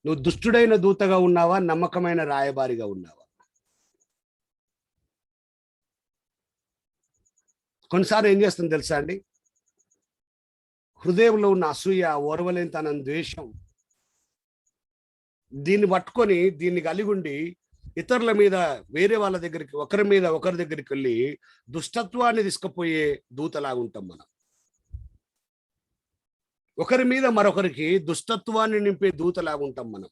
నువ్వు దుష్టుడైన దూతగా ఉన్నావా, నమ్మకమైన రాయబారిగా ఉన్నావా? కొన్నిసార్లు ఏం చేస్తుంది తెలుసా అండి, హృదయంలో ఉన్న అసూయ, ఓర్వలేనితనం, ద్వేషం, దీన్ని పట్టుకొని దీన్ని కలిగి ఉండి ఇతరుల మీద, వేరే వాళ్ళ దగ్గరికి, ఒకరి మీద ఒకరి దగ్గరికి వెళ్ళి దుష్టత్వాన్ని తీసుకుపోయే దూతలాగా ఉంటాం మనం. ఒకరి మీద మరొకరికి దుష్టత్వాన్ని నింపే దూతలాగా ఉంటాం మనం.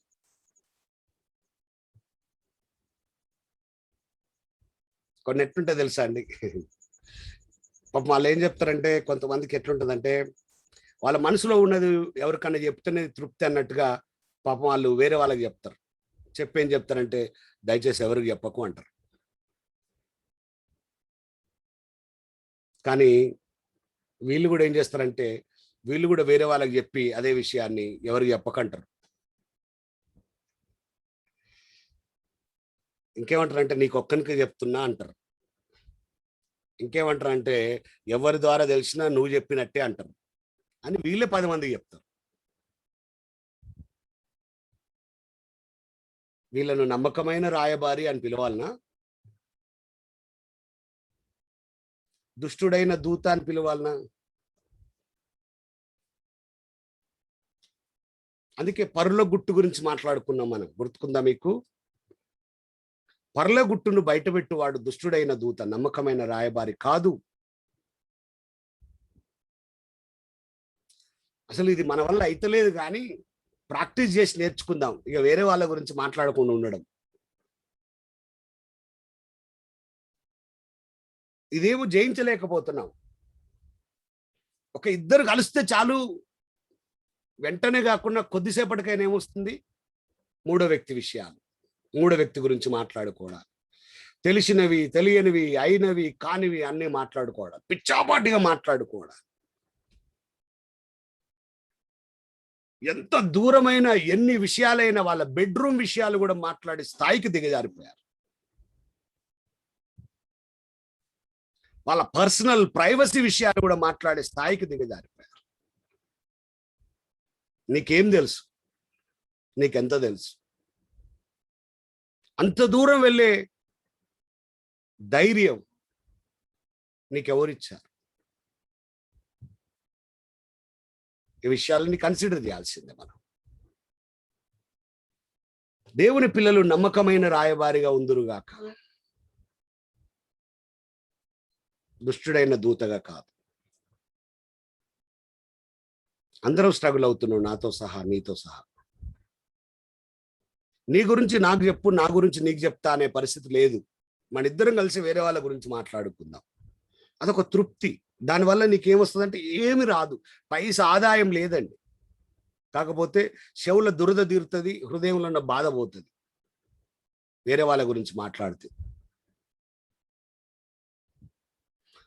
కొన్ని ఎట్లుంటే తెలుసా అండి, పాపం వాళ్ళు ఏం చెప్తారంటే, కొంతమందికి ఎట్లుంటుందంటే, వాళ్ళ మనసులో ఉన్నది ఎవరికన్నా చెప్తేనే తృప్తి అన్నట్టుగా పాపం వాళ్ళు వేరే వాళ్ళకి చెప్తారు. చెప్పేం చెప్తారంటే, దయచేసి ఎవరికి చెప్పకు అంటారు. కానీ వీళ్ళు కూడా ఏం చేస్తారంటే, వీళ్ళు కూడా వేరే వాళ్ళకి చెప్పి అదే విషయాన్ని ఎవరికి చెప్పకంటారు. ఇంకేమంటారంటే, నీకు ఒక్కనికి చెప్తున్నా అంటారు. ఇంకేమంటారంటే, ఎవరి ద్వారా తెలిసినా నువ్వు చెప్పినట్టే అంటారు అని వీళ్ళే 10 మందికి చెప్తారు. వీళ్ళను నమ్మకమైన రాయబారి అని పిలవాలనా, దుష్టుడైన దూత అని పిలవాలనా? అందుకే పరుల గుట్టు గురించి మాట్లాడుకున్నాం మనం, గుర్తుకుందా మీకు? పరుల గుట్టును బయటపెట్టువాడు దుష్టుడైన దూత, నమ్మకమైన రాయబారి కాదు. అసలు ఇది మన వల్ల అయితలేదు కానీ ప్రాక్టీస్ చేసి నేర్చుకుందాం, ఇక వేరే వాళ్ళ గురించి మాట్లాడకుండా ఉండడం. ఇదేమో జయించలేకపోతున్నాం. ఒక ఇద్దరు కలిస్తే చాలు, వెంటనే కాకుండా కొద్దిసేపటికైనా ఏమొస్తుంది, మూడో వ్యక్తి విషయాలు, మూడో వ్యక్తి గురించి మాట్లాడుకోవడం, తెలిసినవి తెలియనివి అయినవి కానివి అన్నీ మాట్లాడుకోవడం, పిచ్చాపాటిగా మాట్లాడుకోవడం. ఎంత దూరమైన ఎన్ని విషయాలైనా వాళ్ళ బెడ్రూమ్ విషయాలు కూడా మాట్లాడే స్థాయికి దిగజారిపోయారు. వాళ్ళ పర్సనల్ ప్రైవసీ విషయాలు కూడా మాట్లాడే స్థాయికి దిగజారిపోయారు. నీకేం తెలుసు, నీకెంత తెలుసు? అంత దూరం వెళ్ళే ధైర్యం నీకెవరిచ్చారు? ఈ విషయాలని కన్సిడర్ చేయాల్సిందే మనం. దేవుని పిల్లలు నమ్మకమైన రాయబారిగా ఉందురుగాక, దుష్టుడైన దూతగా కాదు. అందరూ స్ట్రగుల్ అవుతున్నావు, నాతో సహా, నీతో సహా. నీ గురించి నాకు చెప్పు, నా గురించి నీకు చెప్తా అనే పరిస్థితి లేదు. మన ఇద్దరం కలిసి వేరే వాళ్ళ గురించి మాట్లాడుకుందాం. అదొక తృప్తి. దానివల్ల నీకేమొస్తుందంటే ఏమి రాదు, పైసా ఆదాయం లేదండి. కాకపోతే చెవుల దురద తీరుతుంది, హృదయంలో ఉన్న బాధ పోతుంది వేరే వాళ్ళ గురించి మాట్లాడితే.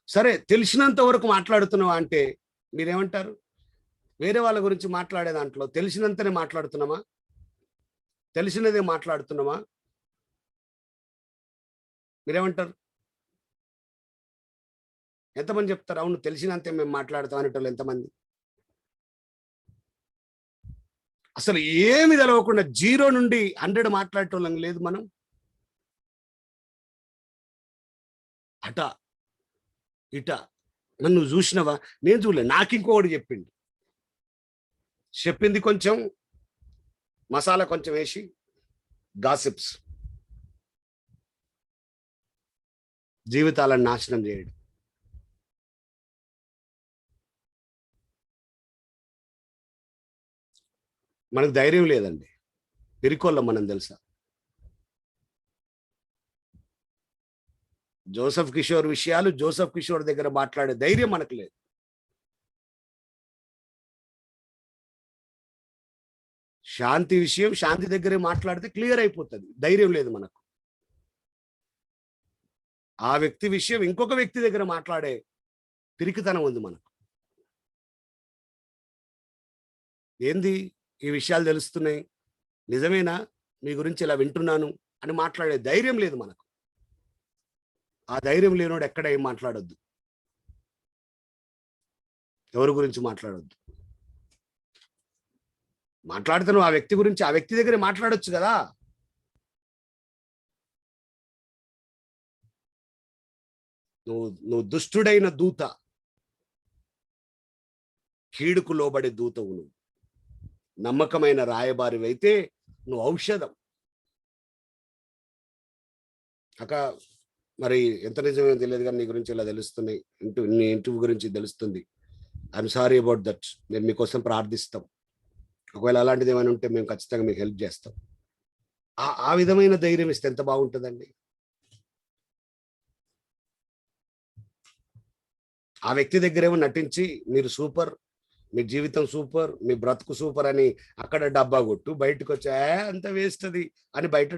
సరే, తెలిసినంత వరకు మాట్లాడుతున్నావా అంటే మీరేమంటారు? వేరే వాళ్ళ గురించి మాట్లాడే దాంట్లో తెలిసినంతనే మాట్లాడుతున్నామా? తెలిసినదే మాట్లాడుతున్నామా? మీరేమంటారు? ఎంతమంది చెప్తారు అవును తెలిసినంతే మేము మాట్లాడతాం అనేటోళ్ళు ఎంతమంది? అసలు ఏమి తెలవకుండా 0 నుండి 100 మాట్లాడేటోళ్ళం లేదు మనం. అట ఇట నన్ను చూసినవా? నేను చూడలే, నాకు ఇంకొకటి చెప్పింది కొంచెం మసాలా కొంచెం వేసి గాసిప్స్, జీవితాలను నాశనం చేయడం. మనకు ధైర్యం లేదండి, పిరికోళ్ళం మనం తెలుసా. జోసెఫ్ కిషోర్ విషయాలు జోసెఫ్ కిషోర్ దగ్గర మాట్లాడే ధైర్యం మనకు లేదు. శాంతి విషయం శాంతి దగ్గరే మాట్లాడితే క్లియర్ అయిపోతుంది, ధైర్యం లేదు మనకు. ఆ వ్యక్తి విషయం ఇంకొక వ్యక్తి దగ్గర మాట్లాడే పిరికితనం ఉంది మనకు. ఏంది ఈ విషయాలు తెలుస్తున్నాయి, నిజమేనా, మీ గురించి ఇలా వింటున్నాను అని మాట్లాడే ధైర్యం లేదు మనకు. ఆ ధైర్యం లేనోడు ఎక్కడ ఏం మాట్లాడొద్దు, ఎవరి గురించి మాట్లాడొద్దు. మాట్లాడుతున్నావు ఆ వ్యక్తి గురించి, ఆ వ్యక్తి దగ్గర మాట్లాడొచ్చు కదా. నువ్వు దుష్టుడైన దూత, కీడుకు లోబడే దూతవు. నువ్వు నమ్మకమైన రాయబారి అయితే నువ్వు ఔషధం. అక్క మరి ఎంత నిజమేమో తెలియదు కానీ నీ గురించి ఇలా తెలుస్తున్నాయి, నీ ఇంటి గురించి తెలుస్తుంది. I'm sorry about that. నేను మీకోసం ప్రార్థిస్తాం. ఒకవేళ అలాంటిది ఏమైనా ఉంటే మేము ఖచ్చితంగా మీకు హెల్ప్ చేస్తాం. ఆ విధమైన ధైర్యం ఇస్తే ఎంత బాగుంటుందండి. ఆ వ్యక్తి దగ్గరేమో నటించి మీరు సూపర్, మీ జీవితం సూపర్, మీ బ్రతుకు సూపర్ అని అక్కడ డబ్బా కొట్టు, బయటకు వచ్చా అంత వేస్ట్ అది అని బయట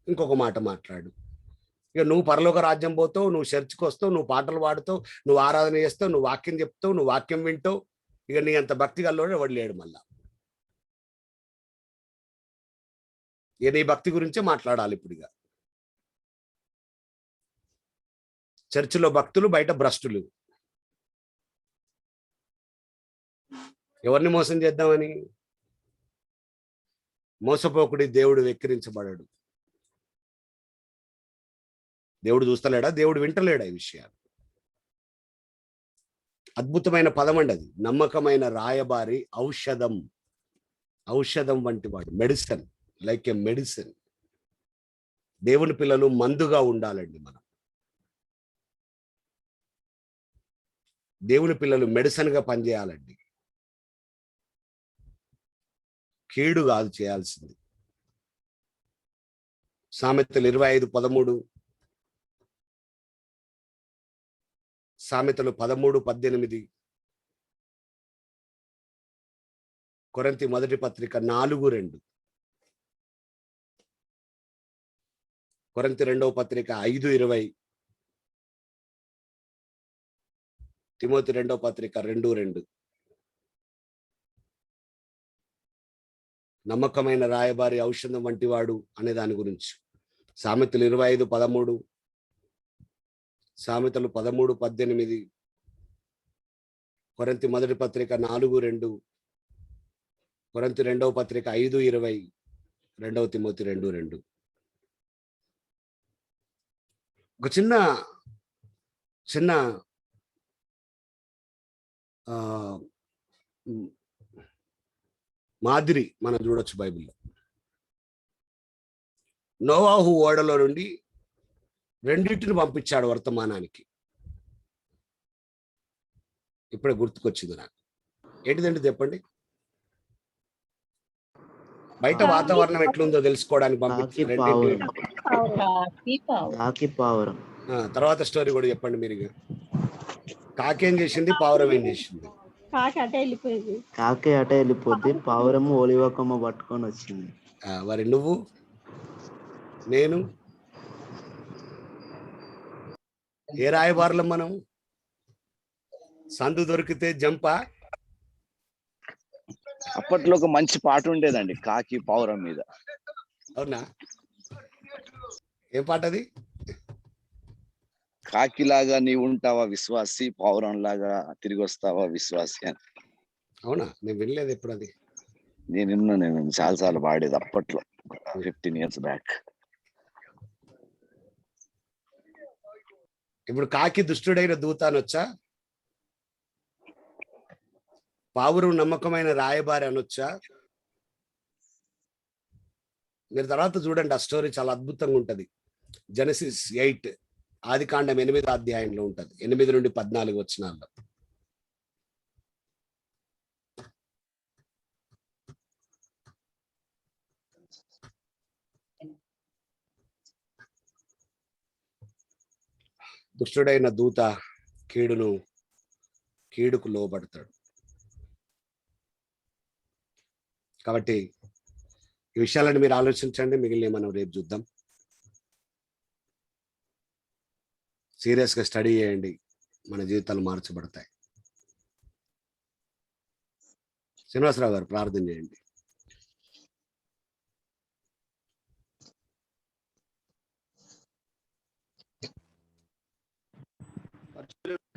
ఇంకొక మాట మాట్లాడు. ఇక నువ్వు పరలోక రాజ్యం పోతావు, నువ్వు చర్చికి వస్తావు, నువ్వు పాటలు పాడుతావు, నువ్వు ఆరాధన చేస్తావు, నువ్వు వాక్యం చెప్తావు, నువ్వు వాక్యం వింటావు. ఇక నీ అంత భక్తి గల్లోనే ఎవడు లేడు. మళ్ళా ఇక నీ భక్తి గురించే మాట్లాడాలి ఇప్పుడు. ఇక చర్చిలో భక్తులు, బయట భ్రష్టులు. ఎవరిని మోసం చేద్దామని? మోసపోకుడి దేవుడు వెక్కిరించబడాడు. దేవుడు చూస్తలేడా? దేవుడు వింటలేడా ఈ విషయాలు? అద్భుతమైన పదం అండి అది. నమ్మకమైన రాయబారి, ఔషధం. ఔషధం వంటి వాడు, మెడిసిన్, లైక్ ఏ మెడిసిన్. దేవుని పిల్లలు మందుగా ఉండాలండి. మనం దేవుని పిల్లలు మెడిసిన్ గా పనిచేయాలండి. కీడు కాదు చేయాల్సింది. సామెతలు 25:13, సామెతలు 13:18, కొరింథీ మొదటి పత్రిక 4:2, కొరింథీ రెండవ పత్రిక 5:20, తిమోతి రెండవ పత్రిక 2:2. నమ్మకమైన రాయబారి ఔషధం వంటివాడు అనే దాని గురించి సామెతలు 25:13, సామెతలు 13:18, కొరింథీ మొదటి పత్రిక 4:2, కొరింథీ రెండవ పత్రిక 5:20, 2 తిమోతి 2:2. ఒక చిన్న మాదిరి మనం చూడొచ్చు బైబిల్లో. నోవాహు ఓడలో నుండి రెండింటిని పంపించాడు వర్తమానానికి. ఇప్పుడే గుర్తుకొచ్చింది నాకు. ఏంటిదండి చెప్పండి. బయట వాతావరణం ఎట్లుందో తెలుసుకోవడానికి పంపించి తర్వాత స్టోరీ కూడా చెప్పండి మీరు. కాకి ఏం చేసింది, పావురం ఏం చేసింది? కాకి అటే వెళ్ళిపోద్ది, పావురము ఒలివ కొమ్మ పట్టుకొని వచ్చింది. మరి నువ్వు నేను ఏ రాయబారులం మనం? సందు దొరికితే జంపా? అప్పట్లో ఒక మంచి పాట ఉండేదండి కాకి పావురం మీద. అవునా? ఏం పాట అది? కాకిలాగా నీవు ఉంటావా విశ్వాసి, పావురం లాగా తిరిగి వస్తావా విశ్వాసి అని. అవునా? నేను వినలేదు ఎప్పుడు అది. నేను చాలాసార్లు పాడేది అప్పట్లో, 15 years బ్యాక్. ఇప్పుడు కాకి దుష్టుడైన దూత అనొచ్చా? పావురం నమ్మకమైన రాయబారి అనొచ్చా? మీరు తర్వాత చూడండి, ఆ స్టోరీ చాలా అద్భుతంగా ఉంటది. జెనసిస్ 8, ఆదికాండం 8వ అధ్యాయంలో ఉంటది, 8 నుండి 14 వచనాల్లో. దుష్టుడైన దూత కీడుకు లోబడతాడు. కాబట్టి ఈ విషయాలను మీరు ఆలోచించండి. మిగిలిన మనం రేపు చూద్దాం. సీరియస్గా స్టడీ చేయండి, మన జీవితాలు మార్చబడతాయి. శ్రీనివాసరావు గారు ప్రార్థన చేయండి.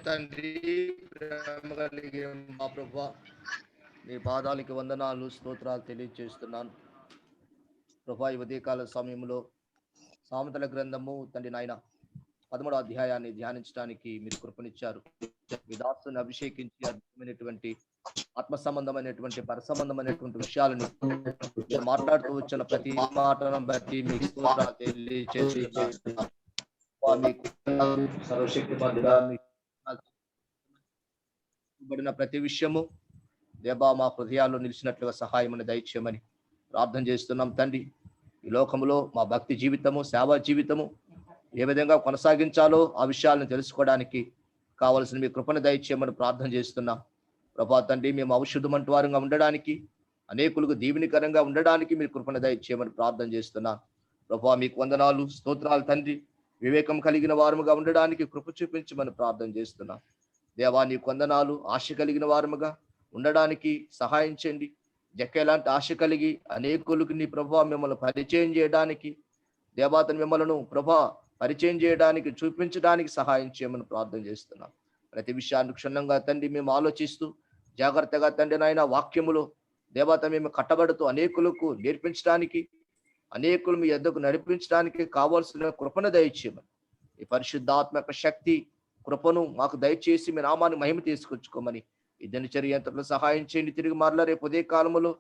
తండ్రి, ప్రేమ కలిగిన మా ప్రభువా, నీ పాదాలకి వందనాలు, స్తోత్రాలు తెలియజేస్తున్నాను ప్రభా. ఈ ఉదయకాల సమయంలో సామెతల గ్రంథము తండ్రి నాయన 13వ అధ్యాయాన్ని ధ్యానించడానికి మీరు కృపనిచ్చారు. విదాసుని అభిషేకించి అద్భుతమైనటువంటి ఆత్మ సంబంధమైనటువంటి పరసంబంధమైనటువంటి విషయాలను మీరు మాట్లాడుతూ వచ్చిన ప్రతి మాటను బట్టి మీకు స్తోత్రాలు తెలియజేస్తున్నాను. బడిన ప్రతి విషయము దేవా మా హృదయాల్లో నిలిచినట్లుగా సహాయమని దయచేయమని ప్రార్థన చేస్తున్నాం తండ్రి. ఈ లోకంలో మా భక్తి జీవితము, సేవా జీవితము ఏ విధంగా కొనసాగించాలో ఆ విషయాలను తెలుసుకోవడానికి కావలసిన మీ కృపను దయచేయమని ప్రార్థన చేస్తున్నాం ప్రభా తండ్రి. మేము ఔషధమంటు వారంగా ఉండడానికి, అనేకులకు దీవెనికరంగా ఉండడానికి మీరు కృపను దయచేయమని ప్రార్థన చేస్తున్నాం ప్రభా. మీకు వందనాలు, స్తోత్రాలు తండ్రి. వివేకం కలిగిన వారముగా ఉండడానికి కృప చూపించమని ప్రార్థన చేస్తున్నాం దేవా. నీకు వందనాలు. ఆశ కలిగిన వారముగా ఉండడానికి సహాయం చేయండి. ఎలాంటి ఆశ కలిగి అనేకులకు నీ ప్రభా మిమ్మల్ని పరిచయం చేయడానికి, దేవాతను మిమ్మల్ని ప్రభా పరిచయం చేయడానికి, చూపించడానికి సహాయం చేయమని ప్రార్థన చేస్తున్నాం. ప్రతి విషయాన్ని క్షుణ్ణంగా తండ్రి మేము ఆలోచిస్తూ జాగ్రత్తగా తండ్రి నాయన వాక్యములో దేవత మేము కట్టబడుతూ అనేకులకు నేర్పించడానికి, అనేకులు మీ యొద్దకు నడిపించడానికి కావాల్సిన కృపను దయచేయమని, ఈ పరిశుద్ధాత్మక శక్తి కృపను మాకు దయచేసి మీ నామాన్ని మహిమ తీసుకొచ్చుకోమని ఈ దినచర్య యంత్రంలో సహాయం చేయండి. తిరిగి మరలా రేపు ఉదయ కాలములో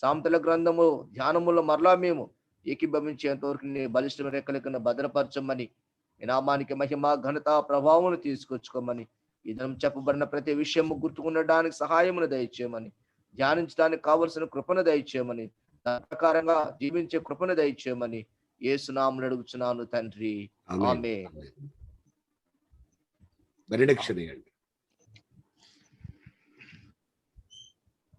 సామెతల గ్రంథము ధ్యానములో మరలా మేము ఏకీభవించేంతవరకు నీ బలిష్ట రెక్కలకన్నా భద్రపరచమని, మీ నామానికి మహిమ, ఘనత, ప్రభావం తీసుకొచ్చుకోమని, ఈ దినం చెప్పబడిన ప్రతి విషయము గుర్తుకుండడానికి సహాయమును దయచేయమని, ధ్యానించడానికి కావలసిన కృపను దయచేయమని దాని ప్రకారంగా జీవించే కృపను దయచేయమని యేసునామమున అడుగుచున్నాను తండ్రి. ఆమేన్. ఆమేన్. ఆమేన్. బెనడిక్షన్ ఇవ్వండి.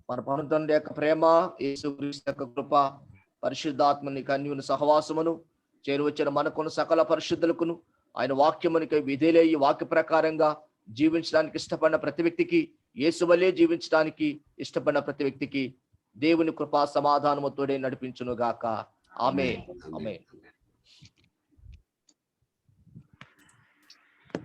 మన పరమ తండ్రి యొక్క ప్రేమ, యేసుక్రీస్తు యొక్క కృప, పరిశుద్ధాత్మని కన్యుని సహవాసమును, చేరువచ్చిన మనకును సకల పరిశుద్ధులకును, ఆయన వాక్యమునికి విధేలయ్యి వాక్య ప్రకారంగా జీవించడానికి ఇష్టపడిన ప్రతి వ్యక్తికి, యేసు వలే జీవించడానికి ఇష్టపడిన ప్రతి వ్యక్తికి దేవుని కృపా సమాధానము తోడే నడిపించును గాక. ఆమేన్. ఆమేన్.